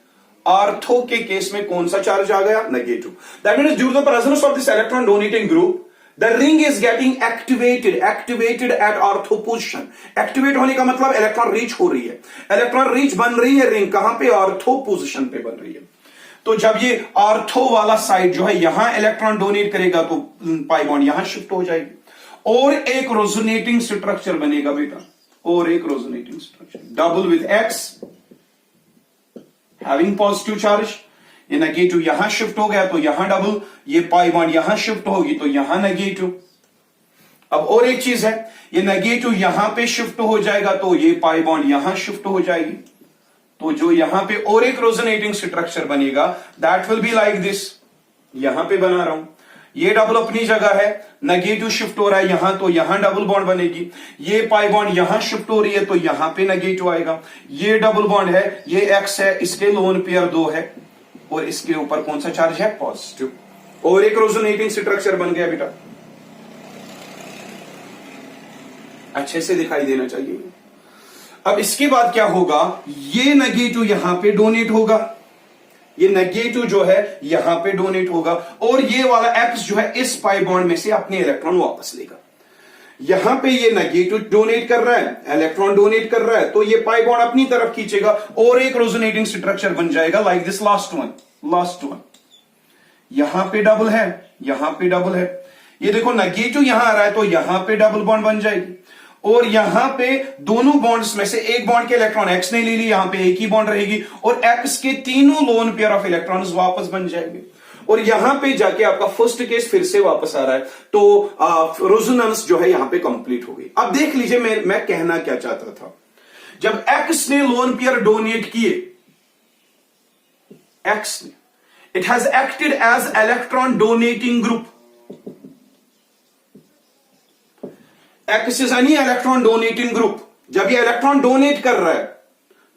ऑर्थो के केस में कौन सा चार्ज आ गया? Negative. That means due to the presence of this electron donating group the ring is getting activated at ortho position। Activate होने का मतलब इलेक्ट्रॉन रीच हो रही है, इलेक्ट्रॉन रीच बन रही है रिंग कहां पे? ऑर्थो पोजीशन पे बन रही है। तो जब ये ऑर्थो वाला साइड जो है यहां इलेक्ट्रॉन डोनेट करेगा तो पाई बॉन्ड यहां शिफ्ट हो जाएगी, और एक रेजोनेटिंग स्ट्रक्चर बनेगा बेटा, और एक resonating structure double with x having positive charge. ये नेगेटिव यहां शिफ्ट हो गया तो यहां डबल, ये पाई बॉन्ड यहां शिफ्ट होगी तो यहां नेगेटिव। अब और एक चीज है, ये नेगेटिव यहां पे शिफ्ट हो जाएगा तो ये पाई बॉन्ड यहां शिफ्ट हो जाएगी, तो जो यहां पे और एक रेजोनेटिंग स्ट्रक्चर बनेगा, that will be like this. यहां पे बना रहा हूं, ये डबल अपनी जगह है, नेगेटिव शिफ्ट हो रहा है यहां तो यहां डबल बॉन्ड बनेगी। ये पाई बॉन्ड यहां शिफ्ट हो रही है तो यहां पे नेगेटिव आएगा। ये डबल बॉन्ड है, ये एक्स है, इसके लोन पेयर 2 है, और इसके ऊपर कौन सा चार्ज है? पॉजिटिव, और एक रेजोनेटिंग स्ट्रक्चर बन गया बेटा। अच्छे से दिखाई देना चाहिए। अब इसके बाद क्या होगा? ये नेगेटिव यहां पे डोनेट होगा, ये नेगेटिव जो है यहां पे डोनेट होगा, और ये वाला एक्स जो है इस पाई बॉन्ड में से अपने इलेक्ट्रॉन वापस लेगा। यहां पे ये नेगेटिव डोनेट कर रहा है, इलेक्ट्रॉन डोनेट कर रहा है, तो ये पाई बॉन्ड अपनी तरफ खींचेगा और एक रेजोनेटिंग स्ट्रक्चर बन जाएगा लाइक दिस, लास्ट वन। यहां पे डबल है, यहां पे डबल है, ये देखो नेगेटिव यहां आ रहा है तो यहां पे डबल बॉन्ड बन जाएगी, और यहां पे दोनों बॉन्ड्स में से एक बॉन्ड के इलेक्ट्रॉन एक्स ने ले ली, यहां पे एक ही बॉन्ड रहेगी, और एक्स के तीनों लोन पेयर ऑफ इलेक्ट्रॉन्स वापस बन जाएंगे, और यहां पे जाके आपका फर्स्ट केस फिर से वापस आ रहा है, तो रेजोनेंस जो है यहां पे कंप्लीट हो गई। अब देख लीजिए मैं कहना क्या चाहता था। जब एक्स ने लोन पेयर डोनेट किए, एक्स ने, it has acted as electron donating group. X is any electron donating group. जब ये इलेक्ट्रॉन डोनेट कर रहा है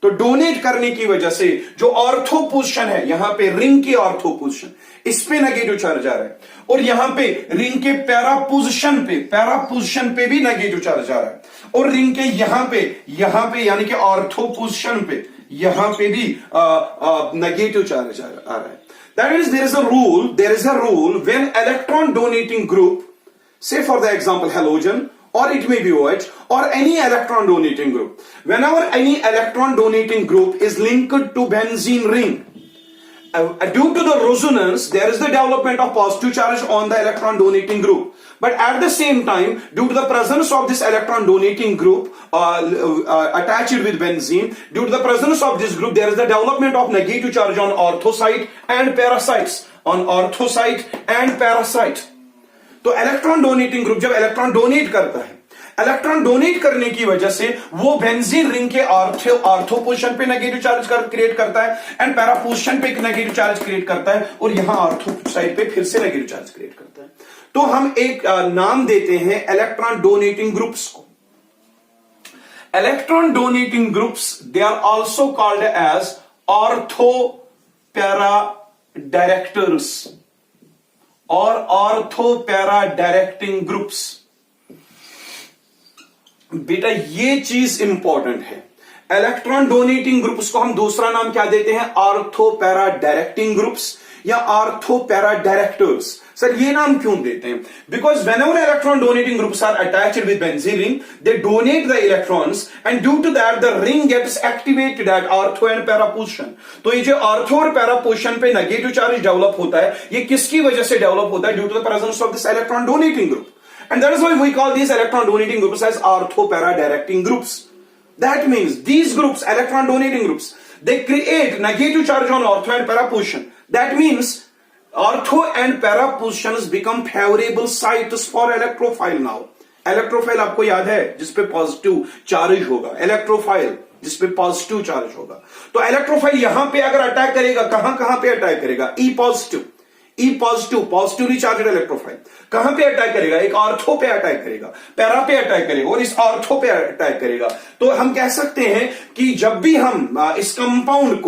तो डोनेट करने की वजह से जो ऑर्थो पोजीशन है, यहां पे रिंग के ऑर्थो पोजीशन, इस पे नेगेटिव चार्ज आ रहा है, और यहां पे रिंग के पैरा पोजीशन पे भी नेगेटिव चार्ज आ रहा है, और रिंग के यहां पे यानी कि ऑर्थो पोजीशन पे यहां पे भी नेगेटिव चार्ज आ रहा है। That means there is a rule when electron donating group, say for the example halogen, or it may be OH, or any electron donating group. Whenever any electron donating group is linked to benzene ring, due to the resonance, there is the development of positive charge on the electron donating group. But at the same time, due to the presence of this electron donating group attached with benzene, due to the presence of this group, there is the development of negative charge on ortho site and parasite. तो electron donating group जब electron donate करता है, electron donate करने की वजह से वो benzene ring के ऑर्थो पोजीशन पे नेगेटिव चार्ज क्रिएट करता है, एंड पैरा पोजीशन पे नेगेटिव चार्ज क्रिएट करता है, और यहां ऑर्थो साइड पे फिर से नेगेटिव चार्ज क्रिएट करता है। तो हम एक नाम देते हैं इलेक्ट्रॉन डोनेटिंग ग्रुप्स को। Electron donating groups, they are also called as ortho para directors और ऑर्थो पैरा डायरेक्टिंग ग्रुप्स। बेटा ये चीज इंपॉर्टेंट है, इलेक्ट्रॉन डोनेटिंग ग्रुप्स को हम दूसरा नाम क्या देते हैं? ऑर्थो पैरा डायरेक्टिंग ग्रुप्स या ऑर्थो पैरा डायरेक्टर्स। सर ये नाम क्यों देते हैं? Because whenever electron donating groups are attached with benzene ring, they donate the electrons and due to that the ring gets activated at ortho and para position. तो ये जो ortho और para position पे नेगेटिव चार्ज डेवलप होता है, ये किसकी वजह से डेवलप होता है? Due to the presence of this electron donating group. And that is why we call these electron donating groups as ortho para directing groups. That means these groups, electron donating groups, they create negative charge on ortho and para position. That means ortho and para positions become favorable sites for electrophile now. Electrophile आपको याद है जिसपे positive charge होगा, electrophile जिसपे positive charge होगा. तो electrophile यहां पे अगर अटैक करेगा, कहां पे अटैक करेगा? ई पॉजिटिव पॉजिटिवली चार्ज इलेक्ट्रोफाइल कहां पे अटैक करेगा? एक ऑर्थो पे अटैक करेगा, पैरा पे अटैक करेगा और इस ऑर्थो पे अटैक करेगा. तो हम कह सकते हैं कि जब भी हम इस कंपाउंड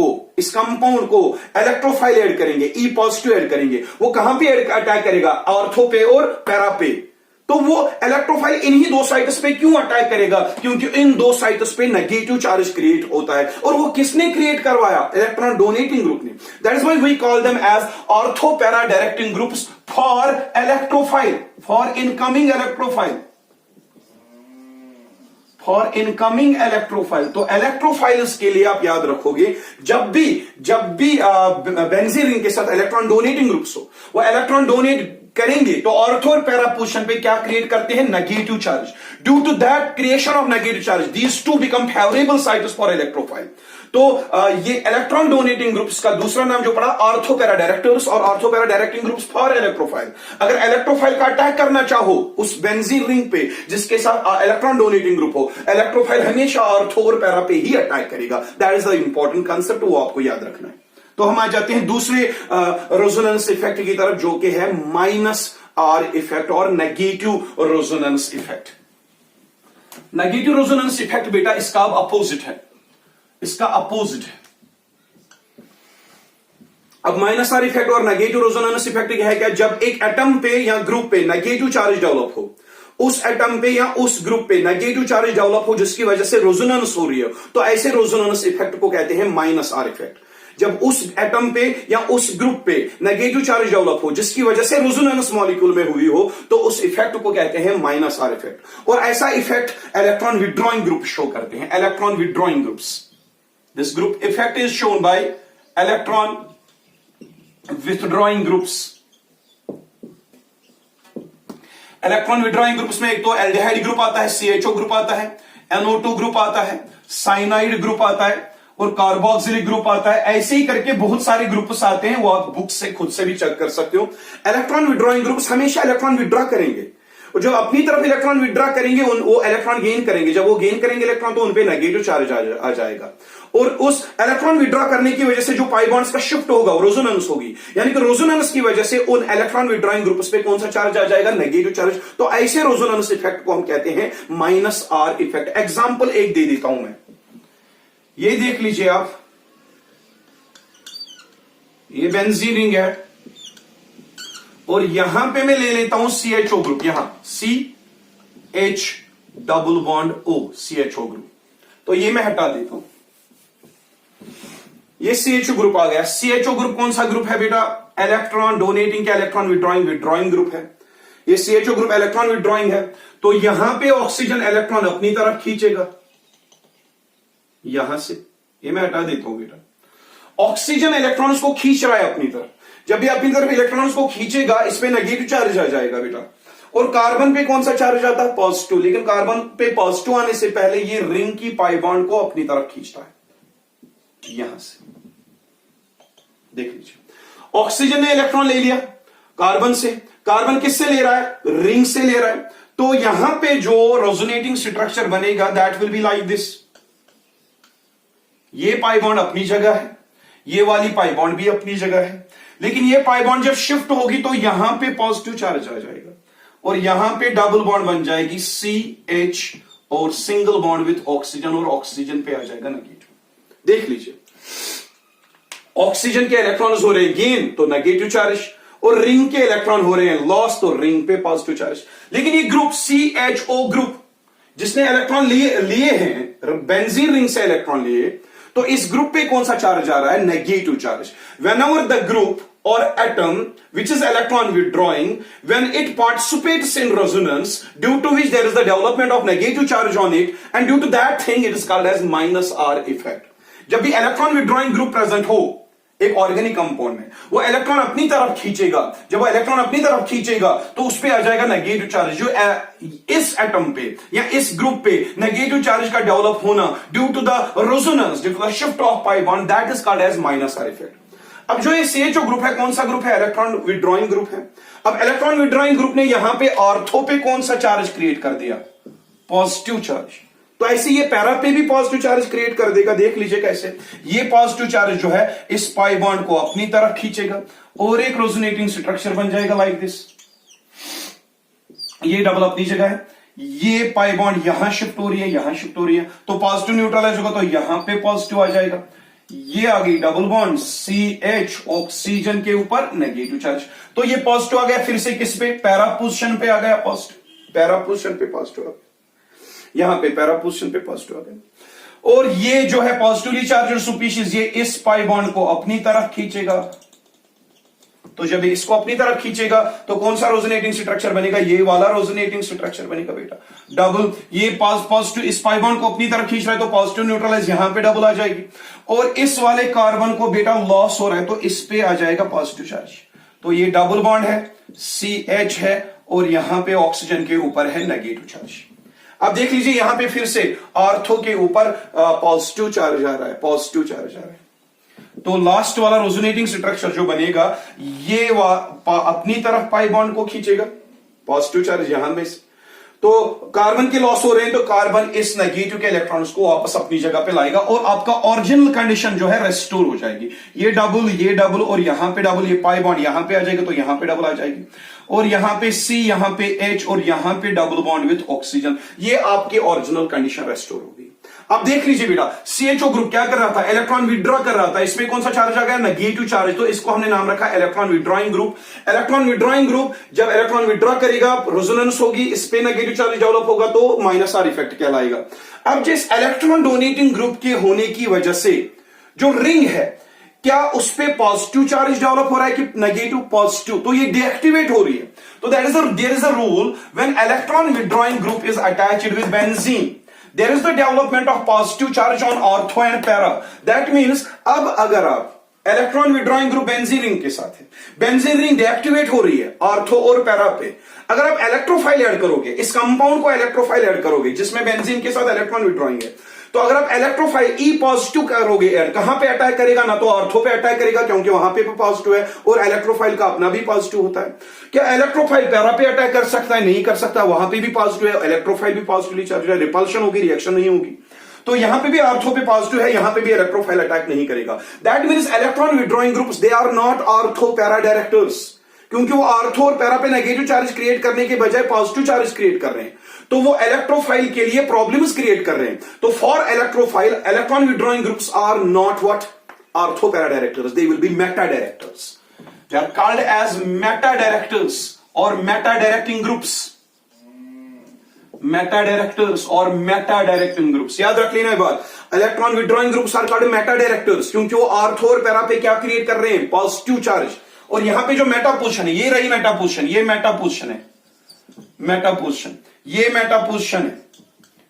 को इलेक्ट्रोफाइल ऐड करेंगे, ई पॉजिटिव ऐड करेंगे, वो कहां पे अटैक करेगा? ऑर्थो पे और पैरा पे. तो वो इलेक्ट्रोफाइल इन्हीं दो साइट्स पे क्यों अटैक करेगा? क्योंकि इन दो साइट्स पे नेगेटिव चार्ज क्रिएट होता है. और वो किसने क्रिएट करवाया? इलेक्ट्रॉन डोनेटिंग ग्रुप ने. That is why we call them as ortho para directing groups for electrophile, for incoming electrophile. तो इलेक्ट्रोफाइल्स के लिए आप याद रखोगे, जब भी बेंजीन रिंग के साथ इलेक्ट्रॉन डोनेटिंग ग्रुप्स हो, वो इलेक्ट्रॉन डोनेट करेंगे तो ऑर्थो और पैरा पोजिशन पे क्या क्रिएट करते हैं? Negative charge. Due to that creation of negative charge, these two become favourable sites for electrophile. तो ये इलेक्ट्रॉन डोनेटिंग ग्रुप्स का दूसरा नाम जो पड़ा, ऑर्थो पैरा डायरेक्टर्स और ortho para directing groups for electrophile. अगर इलेक्ट्रोफाइल का अटैक करना चाहो उस बेंजीन रिंग पे जिसके साथ इलेक्ट्रॉन डोनेटिंग ग्रुप हो, इलेक्ट्रोफाइल हमेशा ऑर्थो और पैरा पे ही अटैक करेगा. That is the important concept, वो आपको याद रखना है. तो हम आ जाते हैं दूसरे रेजोनेंस इफेक्ट की तरफ, जो कि है माइनस आर इफेक्ट और negative resonance effect. Negative resonance effect बेटा इसका अपोजिट है, अब माइनस आर इफेक्ट और नेगेटिव रेजोनेंस इफेक्ट क्या है? क्या जब एक एटम पे या ग्रुप पे नेगेटिव चार्ज डेवलप हो, उस एटम पे या उस ग्रुप पे नेगेटिव चार्ज डेवलप हो जिसकी वजह से रेजोनेंस हो रही है, तो ऐसे रेजोनेंस इफेक्ट को कहते हैं माइनस आर इफेक्ट. जब उस एटम पे या उस ग्रुप पे नेगेटिव चार्ज डेवलप हो जिसकी वजह से रेजोनेंस मॉलिक्यूल में हुई हो, तो उस इफेक्ट को कहते हैं माइनस आर इफेक्ट. और ऐसा effect electron withdrawing group show करते हैं, electron withdrawing groups. This group effect is shown by electron withdrawing groups. Electron withdrawing groups में एक तो एल्डिहाइड ग्रुप आता है, CHO ग्रुप आता है, NO2 ग्रुप आता है, साइनाइड ग्रुप आता है और कार्बोक्सिलिक ग्रुप आता है. ऐसे ही करके बहुत सारे ग्रुप्स आते हैं, वो आप बुक से खुद से भी चेक कर सकते हो. इलेक्ट्रॉन विड्रॉइंग ग्रुप्स हमेशा इलेक्ट्रॉन विड्रॉ करेंगे और जब अपनी तरफ इलेक्ट्रॉन विड्रॉ करेंगे वो इलेक्ट्रॉन गेन करेंगे. जब वो गेन करेंगे इलेक्ट्रॉन, तो उनपे नेगेटिव चार्ज आ जाएगा. और उस इलेक्ट्रॉन विड्रॉ करने की वजह से जो पाई बॉन्ड्स का शिफ्ट होगा, रेजोनेंस होगी, यानी कि रेजोनेंस की वजह से उन इलेक्ट्रॉन विड्रॉइंग ग्रुप्स पे कौन सा चार्ज आ जाएगा? Negative charge. तो ऐसे रेजोनेंस इफेक्ट को हम कहते हैं माइनस आर इफेक्ट. एग्जाम्पल एक दे देता हूं मैं, ये देख लीजिए आप, ये बेंजीन रिंग है और यहां पे मैं ले लेता हूं CHO ग्रुप, यहां CH double bond O, CHO group. तो ये मैं हटा देता हूं, ये CHO ग्रुप आ गया. CHO ग्रुप कौन सा ग्रुप है बेटा? इलेक्ट्रॉन डोनेटिंग क्या इलेक्ट्रॉन विड्रॉइंग ग्रुप है. ये CHO ग्रुप इलेक्ट्रॉन विड्रॉइंग है. तो यहां पे ऑक्सीजन इलेक्ट्रॉन अपनी तरफ खींचेगा, यहां से, ये मैं हटा देता हूं बेटा. ऑक्सीजन इलेक्ट्रॉन्स को खींच रहा है अपनी तरफ. जब भी अपनी तरफ इलेक्ट्रॉन्स को खींचेगा, इस पे नेगेटिव चार्ज आ जाएगा बेटा. और कार्बन पे कौन सा चार्ज आता है? पॉजिटिव. लेकिन कार्बन पे पॉजिटिव आने से पहले ये रिंग की पाई बॉन्ड को अपनी तरफ खींचता है, यहां से. देख लीजिए, ऑक्सीजन ने इलेक्ट्रॉन ले लिया कार्बन से. कार्बन किससे ले रहा है? रिंग से ले रहा है. तो यहां पे जो रेजोनेटिंग स्ट्रक्चर बनेगा, that will be like this. ये पाई बॉन्ड अपनी जगह है, ये वाली पाई बॉन्ड भी अपनी जगह है. लेकिन ये पाई बॉन्ड जब शिफ्ट होगी तो यहां पे पॉजिटिव चार्ज आ जाएगा और यहां पे डबल बॉन्ड बन जाएगी CH और सिंगल बॉन्ड विथ ऑक्सीजन, और ऑक्सीजन पे आ जाएगा नेगेटिव. देख लीजिए, ऑक्सीजन के इलेक्ट्रॉन्स हो रहे हैं गेन, तो नेगेटिव चार्ज, और रिंग के इलेक्ट्रॉन हो रहे हैं लॉस, तो रिंग पे पॉजिटिव चार्ज. लेकिन ये ग्रुप CHO ग्रुप जिसने इलेक्ट्रॉन लिए हैं, बेंजीन रिंग से इलेक्ट्रॉन लिए, तो इस ग्रुप पे कौन सा चार्ज आ रहा है? Negative charge. Whenever the group or atom which is electron withdrawing when it participates in resonance, due to which there is the development of negative charge on it, and due to that thing it is called as minus R effect. जब भी electron withdrawing group present हो एक organic compound में, वो electron अपनी तरफ खींचेगा, जब वो इलेक्ट्रॉन अपनी तरफ खींचेगा तो उस पे आ जाएगा नेगेटिव चार्ज, जो इस एटम पे या इस ग्रुप पे नेगेटिव चार्ज का डेवलप होना due to the resonance, due to the shift of pi bond, that is called as minus R effect. अब जो ये CHO ग्रुप है, कौन सा ग्रुप है? इलेक्ट्रॉन विड्रॉइंग ग्रुप है. अब इलेक्ट्रॉन विड्रॉइंग ग्रुप ने यहां पे ऑर्थो पे कौन सा चार्ज क्रिएट कर दिया? Positive charge. तो ऐसे ये पैरा पे भी पॉजिटिव चार्ज क्रिएट कर देगा. देख लीजिए कैसे. ये पॉजिटिव चार्ज जो है इस पाई बॉन्ड को अपनी तरफ खींचेगा और एक रेजोनेटिंग स्ट्रक्चर बन जाएगा लाइक दिस. ये डबल अपनी जगह है, ये पाई बॉन्ड यहां शिफ्ट हो रही है, यहां शिफ्ट हो रही है, तो पॉजिटिव न्यूट्रलाइज होगा तो यहां पे पॉजिटिव आ जाएगा. ये आ गई डबल बॉन्ड CH, ऑक्सीजन के ऊपर नेगेटिव चार्ज. तो ये पॉजिटिव आ गया, फिर से किस पे? पैरा पोजिशन पे आ गया पॉजिटिव. पैरा पोजिशन पे पॉजिटिव आ गया, यहां पे पैरा पोजिशन पे पॉजिटिव आ गया. और ये जो है पॉजिटिवली चार्जड सुपीशीज, ये इस पाई बॉन्ड को अपनी तरफ खींचेगा. तो जब इसको अपनी तरफ खींचेगा तो कौन सा रेजोनेटिंग स्ट्रक्चर बनेगा? ये वाला रेजोनेटिंग स्ट्रक्चर बनेगा बेटा. डबल, ये पॉजिटिव इस पाई बॉन्ड को अपनी तरफ खींच रहा है तो पॉजिटिव न्यूट्रलाइज यहां पे डबल आ जाएगी. और इस वाले कार्बन को बेटा लॉस हो रहा है तो इस पे आ जाएगा पॉजिटिव चार्ज. तो ये डबल बॉन्ड है, CH है, और यहां पे ऑक्सीजन के ऊपर है नेगेटिव चार्ज. अब देख लीजिए यहां पे फिर से ऑर्थो के ऊपर पॉजिटिव चार्ज आ रहा है, पॉजिटिव चार्ज आ रहा है. तो लास्ट वाला रेजोनेटिंग स्ट्रक्चर जो बनेगा ये अपनी तरफ पाई बॉन्ड को खींचेगा, पॉजिटिव चार्ज यहां में. तो कार्बन के लॉस हो रहे हैं तो कार्बन इस नेगेटिव के इलेक्ट्रॉन्स को वापस अपनी जगह पे लाएगा और आपका ओरिजिनल कंडीशन जो है रेस्टोर हो जाएगी. ये डबल और यहां पे डबल, ये पाई बॉन्ड यहां पे आ जाएगा तो यहां पे डबल आ जाएगी, और यहां पे C, यहां पे H और यहां पे डबल बॉन्ड विथ ऑक्सीजन. ये आपके ओरिजिनल कंडीशन रेस्टोर होगी. अब देख लीजिए बेटा, CHO ग्रुप क्या कर रहा था? इलेक्ट्रॉन विड्रॉ कर रहा था. इसमें कौन सा चार्ज आ गया? Negative charge. तो इसको हमने नाम रखा electron withdrawing group. Electron withdrawing group जब इलेक्ट्रॉन विड्रॉ करेगा, रेजोनेंस होगी, इस पे नेगेटिव चार्ज डेवलप होगा तो माइनस आर इफेक्ट कहलाएगा. अब जिस इलेक्ट्रॉन डोनेटिंग ग्रुप के होने की वजह से जो रिंग है, क्या उस पे पॉजिटिव चार्ज डेवलप हो रहा है कि नेगेटिव? पॉजिटिव. तो ये डीएक्टिवेट हो रही है. तो there is a rule when electron withdrawing group is attached with benzene, there is the development of positive charge on ortho and para. That means अब अगर आप electron withdrawing group benzene ring के साथ है, बेंजीन रिंग डीएक्टिवेट हो रही है ortho और पैरा पे, अगर आप इलेक्ट्रोफाइल ऐड करोगे, इस कंपाउंड को इलेक्ट्रोफाइल ऐड करोगे जिसमें बेंजीन के साथ इलेक्ट्रॉन विड्रॉइंग है, तो अगर आप इलेक्ट्रोफाइल E पॉजिटिव करोगे ऐड, कहां पे अटैक करेगा? ना तो ऑर्थो पे अटैक करेगा क्योंकि वहां पे पॉजिटिव है, और इलेक्ट्रोफाइल का अपना भी पॉजिटिव होता है. क्या इलेक्ट्रोफाइल पैरा पे अटैक कर सकता है? नहीं कर सकता, वहां पे भी पॉजिटिव है, इलेक्ट्रोफाइल भी पॉजिटिवली चार्ज है, रिपल्शन होगी, रिएक्शन नहीं होगी. तो यहां पे भी ऑर्थो पे पॉजिटिव है, यहां पे भी इलेक्ट्रोफाइल अटैक नहीं करेगा. That means electron withdrawing groups they are not ortho para directors, क्योंकि वो ऑर्थो और पैरा पे नेगेटिव चार्ज क्रिएट करने के बजाय पॉजिटिव चार्ज क्रिएट कर रहे हैं, तो वो इलेक्ट्रोफाइल के लिए प्रॉब्लम्स क्रिएट कर रहे हैं. तो for electrophile, electron withdrawing groups are not what? Ortho para directors. They will be meta directors. They are called as meta directors और meta directing groups. Meta directors और मेटा डायरेक्टिंग ग्रुप्स, याद रख लेना बात. Electron withdrawing groups are called meta directors क्योंकि वो ortho और para पे क्या क्रिएट कर रहे हैं? Positive charge. और यहां पे जो मेटा पोजिशन है, ये रही मेटा पोजिशन, ये मेटा पोजिशन है, मेटा पोजिशन, ये मेटा पोजिशन है,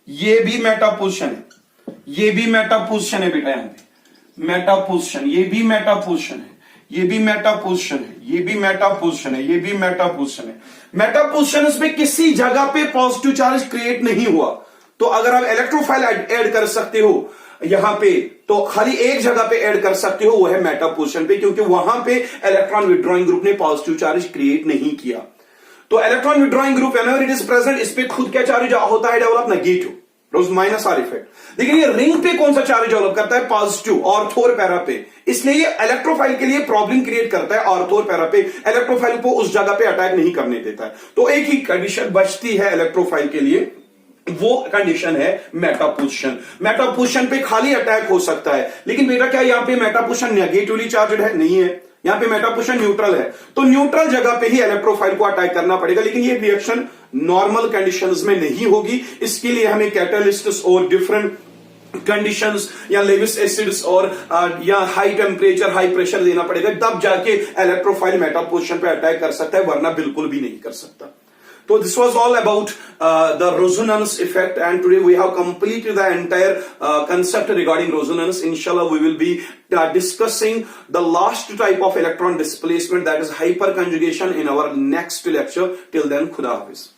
ये भी मेटा पोजिशन है, ये भी मेटा पोजिशन है बेटा. यहां पे मेटा पोजिशन, ये भी मेटा पोजिशन है, ये भी मेटा पोजिशन है, ये भी मेटा पोजिशन है, ये भी मेटा पोजिशन है. मेटा पोजिशन में किसी जगह पे पॉजिटिव चार्ज क्रिएट नहीं हुआ. तो अगर आप इलेक्ट्रोफाइल ऐड कर सकते हो यहां पे, तो खाली एक जगह पे ऐड कर सकते हो, वो है मेटा पोजिशन पे, क्योंकि वहां पे इलेक्ट्रॉन विड्रॉइंग ग्रुप ने पॉजिटिव चार्ज क्रिएट नहीं किया. तो electron withdrawing group whenever it is present, इस पे खुद क्या चार्ज होता है develop? Negative, minus R effect. लेकिन ये रिंग पे कौन सा चार्ज डेवलप करता है? पॉजिटिव, ऑर्थो और पैरा पे. इसलिए ये इलेक्ट्रोफाइल के लिए प्रॉब्लम क्रिएट करता है ऑर्थो और पैरा पे, इलेक्ट्रोफाइल को उस जगह पे अटैक नहीं करने देता है. तो एक ही कंडीशन बचती है इलेक्ट्रोफाइल के लिए, वो कंडीशन है मेटा पोजिशन. मेटा पोजिशन पे खाली अटैक हो सकता है, लेकिन बेटा क्या यहां पे मेटा पोजिशन नेगेटिवली चार्जड है? नहीं है, यहां पे मेटा पोजिशन न्यूट्रल है. तो न्यूट्रल जगह पे ही इलेक्ट्रोफाइल को अटैक करना पड़ेगा, लेकिन ये रिएक्शन नॉर्मल कंडीशंस में नहीं होगी. इसके लिए हमें कैटलिस्ट्स और डिफरेंट कंडीशंस या लेविस एसिड्स और या हाई टेम्परेचर हाई प्रेशर देना पड़ेगा, तब जाके इलेक्ट्रोफाइल मेटल पोजीशन पे अटैक कर सकता है, वरना बिल्कुल भी नहीं कर सकता। So this was all about the resonance effect, and today we have completed the entire concept regarding resonance. Inshallah, we will be discussing the last type of electron displacement, that is hyperconjugation, in our next lecture. Till then, Khuda Hafiz.